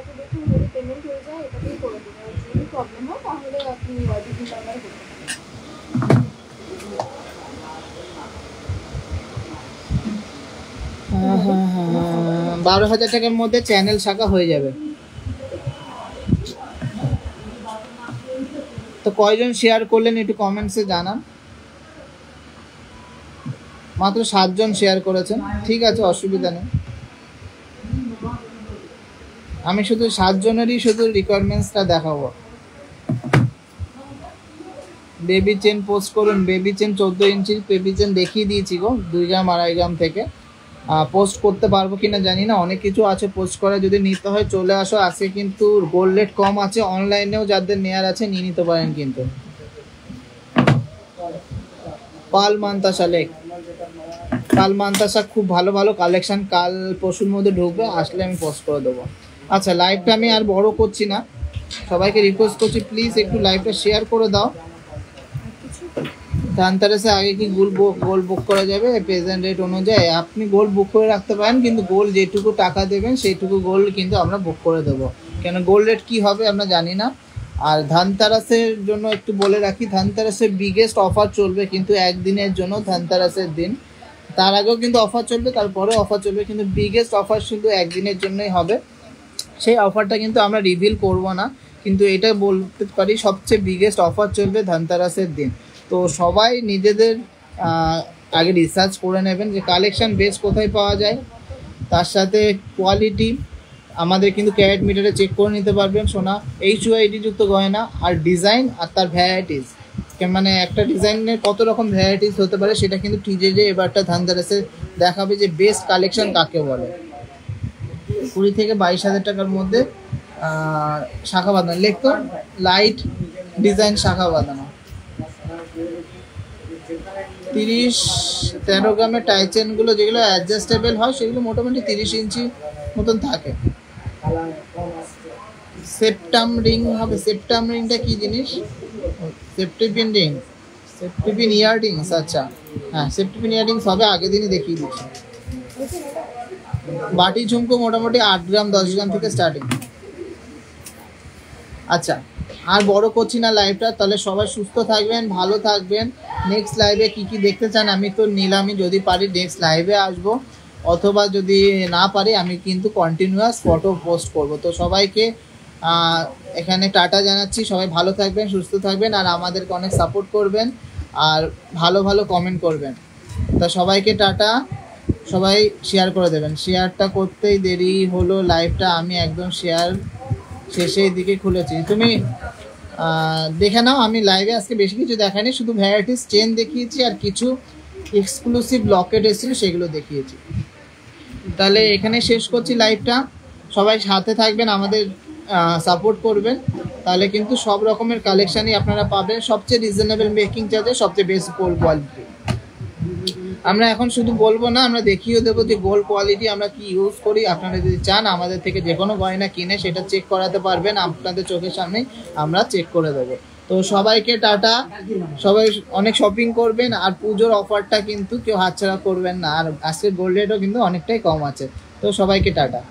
হ্যাঁ, 12,000 টাকার মধ্যে চ্যানেল শাখা হয়ে যাবে। তো কয়জন শেয়ার করলেন একটু কমেন্টসে জানান। মাত্র 7 জন শেয়ার করেছেন, ঠিক আছে, অসুবিধা নেই। আমি শুধু 7 জনেরই শুধু রিকোয়ারমেন্টসটা দেখাবো। বেবি চেন পোস্ট করুন, বেবি চেন 14 ইঞ্চির বেবি চেন দেখিয়ে দিয়েছি গো, 2 গ্রাম 2.5 গ্রাম থেকে। পোস্ট করতে পারবো কিনা জানি না, অনেক কিছু আছে পোস্ট করা। যদি নিতে হয় চলে আসো, আজকে কিন্তু গোল্ড রেট কম আছে, অনলাইনেও যাদের নেয়ার আছে নিয়ে নিতে পারেন। কিন্তু পাল মান্তাসা লেক, পাল মান্তাসা খুব ভালো ভালো কালেকশন কাল পরশুর মধ্যে ঢুকবে, আসলে আমি পোস্ট করে দেবো। আচ্ছা, লাইভটা আমি আর বড় করছি না, সবাইকে রিকোয়েস্ট করছি প্লিজ একটু লাইভটা শেয়ার করে দাও। ধানতেরাসে আগে কি গোল্ড বুক করা যাবে প্রেজেন্ট রেট অনুযায়ী? আপনি গোল্ড বুক করে রাখতে পারেন, কিন্তু গোল্ড যেটুকু টাকা দেবেন সেইটুকু গোল্ড কিন্তু আমরা বুক করে দেবো। কেন গোল্ড রেট কী হবে আমরা জানি না। আর ধানতেরাসের জন্য একটু বলে রাখি, ধানতেরাসের বিগেস্ট অফার চলবে কিন্তু একদিনের জন্য, ধানতেরাসের দিন। তার আগেও কিন্তু অফার চলবে, তারপরেও অফার চলবে, কিন্তু বিগেস্ট অফার শুধু একদিনের জন্যই হবে। সেই অফারটা কিন্তু আমরা রিভিল করব না, কিন্তু এটা বলতে পারি সবচেয়ে বিগেস্ট অফার চলবে ধানতেরাসের দিন। তো সবাই নিজেদের আগে রিসার্চ করে নেবেন যে কালেকশান বেশ কোথায় পাওয়া যায়, তার সাথে কোয়ালিটি আমাদের কিন্তু ক্যারেট মিটারে চেক করে নিতে পারবেন। সোনা HUID যুক্ত গয়না আর ডিজাইন আর তার ভ্যারাইটিস, মানে একটা ডিজাইনের কত রকম ভ্যারাইটিস হতে পারে সেটা কিন্তু TJJ এবারটা ধানতেরাসে দেখাবে যে বেস্ট কালেকশন কাকে বলে। 20 থেকে 22,000 টাকার মধ্যে শাখা বাঁধানো, লিখতো লাইট ডিজাইন শাখা বাঁধানো। 13 গ্রামের টাইচেনগুলো যেগুলো অ্যাডজাস্টেবল হয় সেগুলো মোটামুটি 30 ইঞ্চি মতন থাকে। সেপ্টাম রিং হবে, সেপ্টাম রিংটা কি জিনিস? সেপ্টিপিন রিং, সেপ্টিপিন ইয়াররিংস। আচ্ছা হ্যাঁ, সেপ্টিপিন ইয়াররিংস হবে, আগের দিনই দেখিয়ে দিচ্ছি। বাটি ঝুমকো মোটামুটি 8 গ্রাম 10 গ্রাম থেকে স্টার্টিং। আচ্ছা, আর বড় করছি না লাইভটা, তাহলে সবাই সুস্থ থাকবেন, ভালো থাকবেন। নেক্সট লাইভে কি কি দেখতে চান আমি তো নিলামই, যদি পারি নেক্সট লাইভে আসবো, অথবা যদি না পারি আমি কিন্তু কন্টিনিউয়াস ফটো পোস্ট করব। তো সবাইকে এখানে টাটা জানাচ্ছি, সবাই ভালো থাকবেন, সুস্থ থাকবেন, আর আমাদেরকে অনেক সাপোর্ট করবেন আর ভালো ভালো কমেন্ট করবেন। তা সবাইকে টাটা, সবাই শেয়ার করে দেবেন। শেয়ারটা করতেই দেরি হলো, লাইভটা আমি একদম শেয়ার শেষের দিকে খুলেছি, তুমি দেখে নাও। আমি লাইভে আজকে বেশি কিছু দেখাইনি, শুধু ভ্যারাইটিস চেন দেখিয়েছি আর কিছু এক্সক্লুসিভ লকেট এসেছিল সেগুলো দেখিয়েছি। তাহলে এখানে শেষ করছি লাইভটা, সবাই সাথে থাকবেন, আমাদের সাপোর্ট করবেন, তাহলে কিন্তু সব রকমের কালেকশানই আপনারা পাবেন সবচেয়ে রিজনেবল মেকিং চার্জে, সবচেয়ে বেস্ট গোল্ড কোয়ালিটি। আমরা এখন শুধু বলবো না, আমরা দেখিয়েও দেবো যে গোল্ড কোয়ালিটি আমরা কি ইউজ করি। আপনারা যদি চান আমাদের থেকে যে কোনো গয়না কিনে সেটা চেক করাতে পারবেন, আপনাদের চোখের সামনে আমরা চেক করে দেবো। তো সবাইকে টাটা, সবাই অনেক শপিং করবেন, আর পুজোর অফারটা কিন্তু কেউ হাতছাড়া করবেন না, আর আজকের গোল্ড রেটও কিন্তু অনেকটাই কম আছে। তো সবাইকে টাটা।